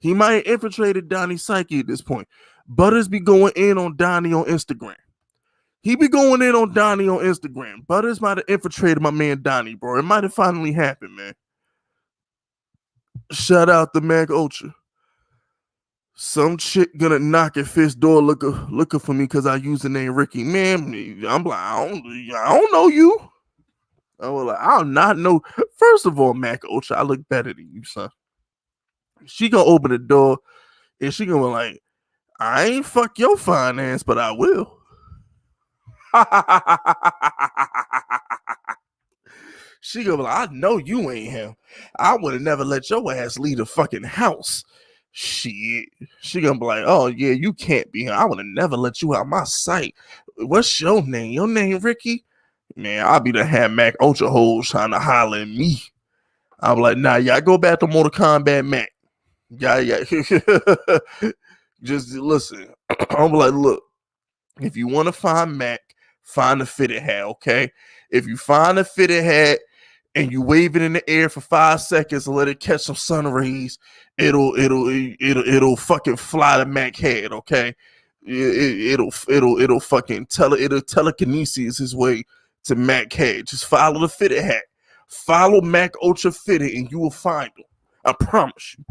He might have infiltrated Donnie's psyche at this point. Butters be going in on Donnie on Instagram. He be going in on Donnie on Instagram. Butters might have infiltrated my man Donnie, bro. It might have finally happened, man. Shout out to Mac Ultra. Some chick gonna knock at Fisk door looking for me because I use the name Ricky. Man, I'm like, I don't know you. I was like, I'll not know. First of all, Mac Ultra, I look better than you, son. She gonna open the door and she gonna be like, I ain't fuck your fine ass, but I will. She gonna be like, I know you ain't him. I would have never let your ass leave the fucking house. Shit. She gonna be like, oh yeah, you can't be him. I would have never let you out my sight. What's your name? Your name Ricky? Man, I'll be the hand Mac Ultra hoes trying to holler at me. I'm like, nah, y'all go back to Mortal Kombat Mac. Yeah. Just listen. I'm like, look, if you want to find Mac, find a fitted hat, okay? If you find a fitted hat and you wave it in the air for 5 seconds and let it catch some sun rays, it'll fucking fly to Mac head, okay? It'll fucking it'll telekinesis his way to Mac head. Just follow the fitted hat. Follow Mac Ultra Fitted and you will find him. I promise you.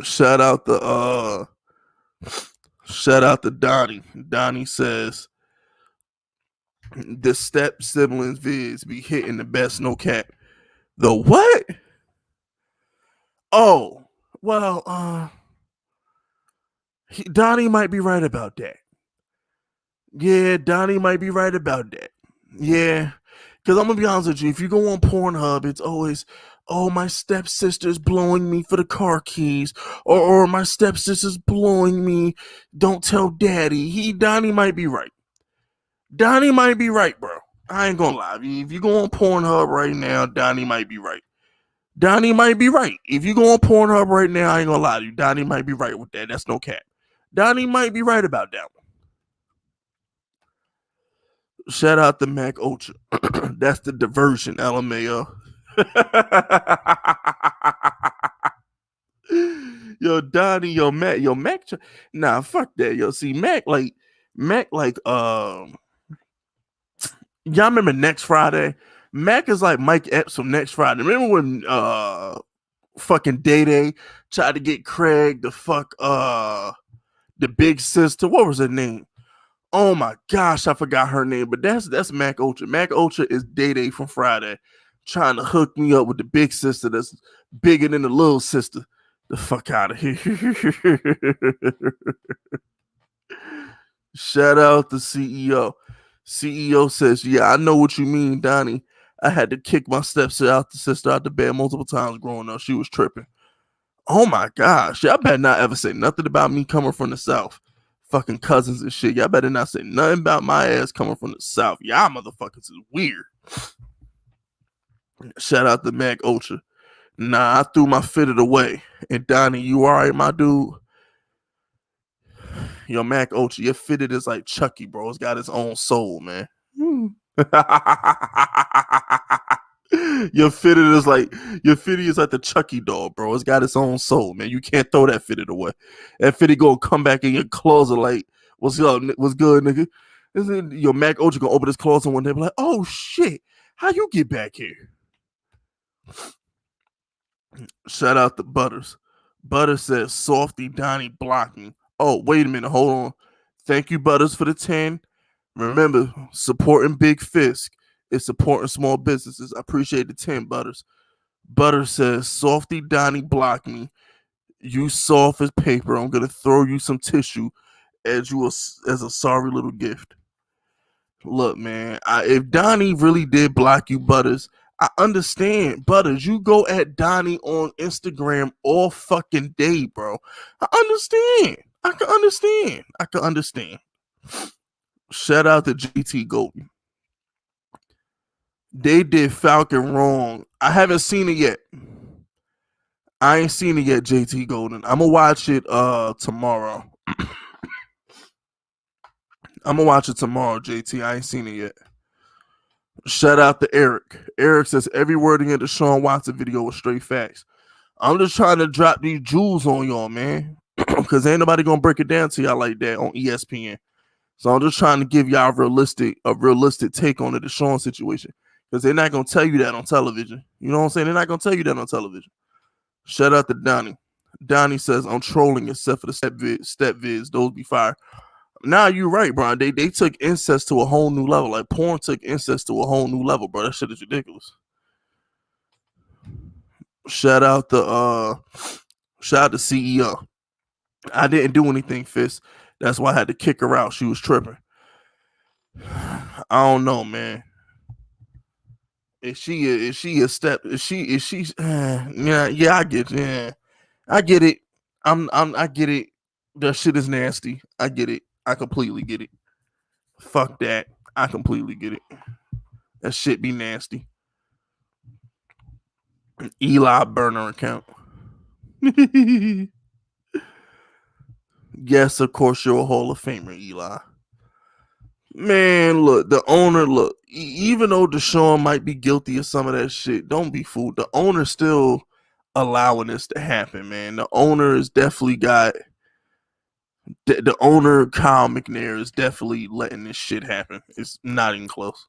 Shout out to Donnie. Donnie says the step siblings vids be hitting the best, no cap. The what? Oh, well, Donnie might be right about that. Yeah, Donnie might be right about that. Yeah, because I'm gonna be honest with you. If you go on Pornhub, it's always, oh, my stepsister's blowing me for the car keys, or my stepsister's blowing me. Don't tell daddy. Donnie might be right. Donnie might be right, bro. I ain't gonna lie. If you go on Pornhub right now, Donnie might be right. Donnie might be right. If you go on Pornhub right now, I ain't gonna lie to you. Donnie might be right with that. That's no cap. Donnie might be right about that one. Shout out to Mac Ultra. That's the diversion, LMAO. Yo, Donnie, Mac. Nah, fuck that. Yo, see, Mac, y'all remember Next Friday? Mac is like Mike Epps from Next Friday. Remember when fucking Day tried to get Craig to fuck the big sister? What was her name? Oh my gosh, I forgot her name, but that's Mac Ultra. Mac Ultra is Day from Friday, trying to hook me up with the big sister that's bigger than the little sister. The fuck out of here. Shout out to CEO. CEO says, yeah, I know what you mean, Donnie. I had to kick my sister out the bed multiple times growing up. She was tripping. Oh my gosh. Y'all better not ever say nothing about me coming from the South. Fucking cousins and shit. Y'all better not say nothing about my ass coming from the South. Y'all motherfuckers is weird. Shout out to Mac Ultra. Nah, I threw my fitted away. And Donnie, you alright, my dude? Yo, Mac Ultra, your fitted is like Chucky, bro. It's got its own soul, man. Your fitted is like the Chucky doll, bro. It's got its own soul, man. You can't throw that fitted away. That fitted gonna come back in your closet like, what's good, nigga? Your Mac Ultra gonna open his closet one day and be like, oh shit, how you get back here? Shout out to Butters. Butters says Softy Donnie blocked me. Oh, wait a minute, hold on. Thank you, Butters, for the 10. Remember, supporting Big Fisk is supporting small businesses. I appreciate the 10, Butters. Butters says, Softy Donnie blocked me. You soft as paper. I'm going to throw you some tissue as a sorry little gift. Look, man, if Donnie really did block you, Butters, I understand. Butters, you go at Donnie on Instagram all fucking day, bro. I understand. I can understand. Shout out to JT Golden. They did Falcon wrong. I haven't seen it yet. I ain't seen it yet, JT Golden. I'm gonna watch it tomorrow. JT. I ain't seen it yet. Shout out to Eric. Eric says every word in the Deshaun Watson video was straight facts. I'm just trying to drop these jewels on y'all, man. because ain't nobody gonna break it down to y'all like that on ESPN. So I'm just trying to give y'all a realistic take on the Deshaun situation, because they're not gonna tell you that on television. You know what I'm saying? They're not gonna tell you that on television. Shout out to Donnie. Donnie says I'm trolling except for the step vids. Those be fire. Nah, you're right, bro. They took incest to a whole new level. Like porn took incest to a whole new level, bro. That shit is ridiculous. Shout out to CEO. I didn't do anything, Fisk. That's why I had to kick her out. She was tripping. I don't know, man. Is she a step? Is she? Yeah. I get, yeah, I get it. I get it. The shit is nasty. I get it. I completely get it. Fuck that. I completely get it. That shit be nasty. Eli burner account. Yes, of course you're a Hall of Famer, Eli. Man, look, the owner, even though Deshaun might be guilty of some of that shit, don't be fooled. The owner's still allowing this to happen, man. The owner is definitely got, the owner, Kyle McNair, is definitely letting this shit happen. It's not even close.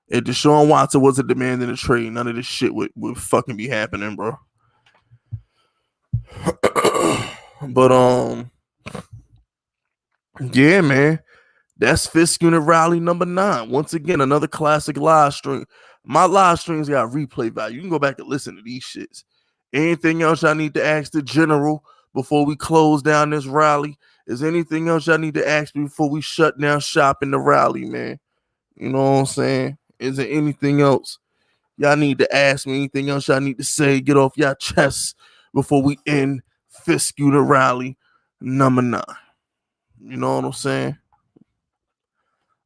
If Deshaun Watson wasn't demanding a trade, none of this shit would fucking be happening, bro. But yeah, man. That's Fisk Unit Rally number 9. Once again, another classic live stream. My live streams got replay value. You can go back and listen to these shits. Anything else I need to ask the general before we close down this rally? Is anything else I need to ask me before we shut down shop in the rally, man? You know what I'm saying? Is there anything else y'all need to ask me? Anything else y'all need to say? Get off y'all chests before we end Fisk Unit Rally number 9. You know what I'm saying?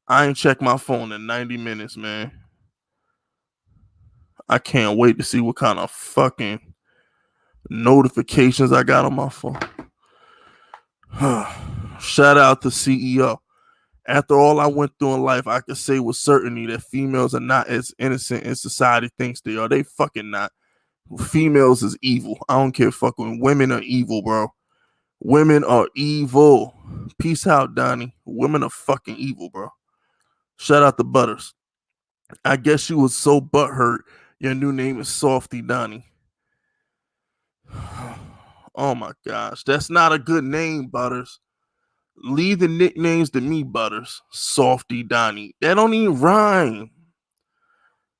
I ain't checked my phone in 90 minutes, man. I can't wait to see what kind of fucking notifications I got on my phone. Shout out to CEO. After all I went through in life, I can say with certainty that females are not as innocent as society thinks they are. They fucking not. Females is evil. I don't care fucking. Women are evil, bro. Women are evil. Peace out, Donnie. Women are fucking evil, bro. Shout out to Butters. I guess you was so butthurt. Your new name is Softy Donnie. Oh my gosh. That's not a good name, Butters. Leave the nicknames to me, Butters. Softy Donnie. That don't even rhyme.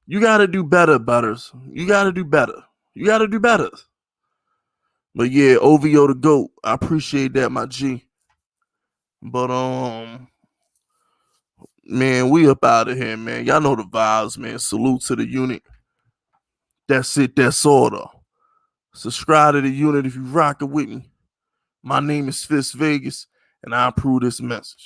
You gotta do better, Butters. You gotta do better. You gotta do better. But yeah, OVO the GOAT. I appreciate that, my G. But man, we up out of here, man. Y'all know the vibes, man. Salute to the unit. That's it. That's all, though. Subscribe to the unit if you rocking with me. My name is Fisk Vegas, and I approve this message.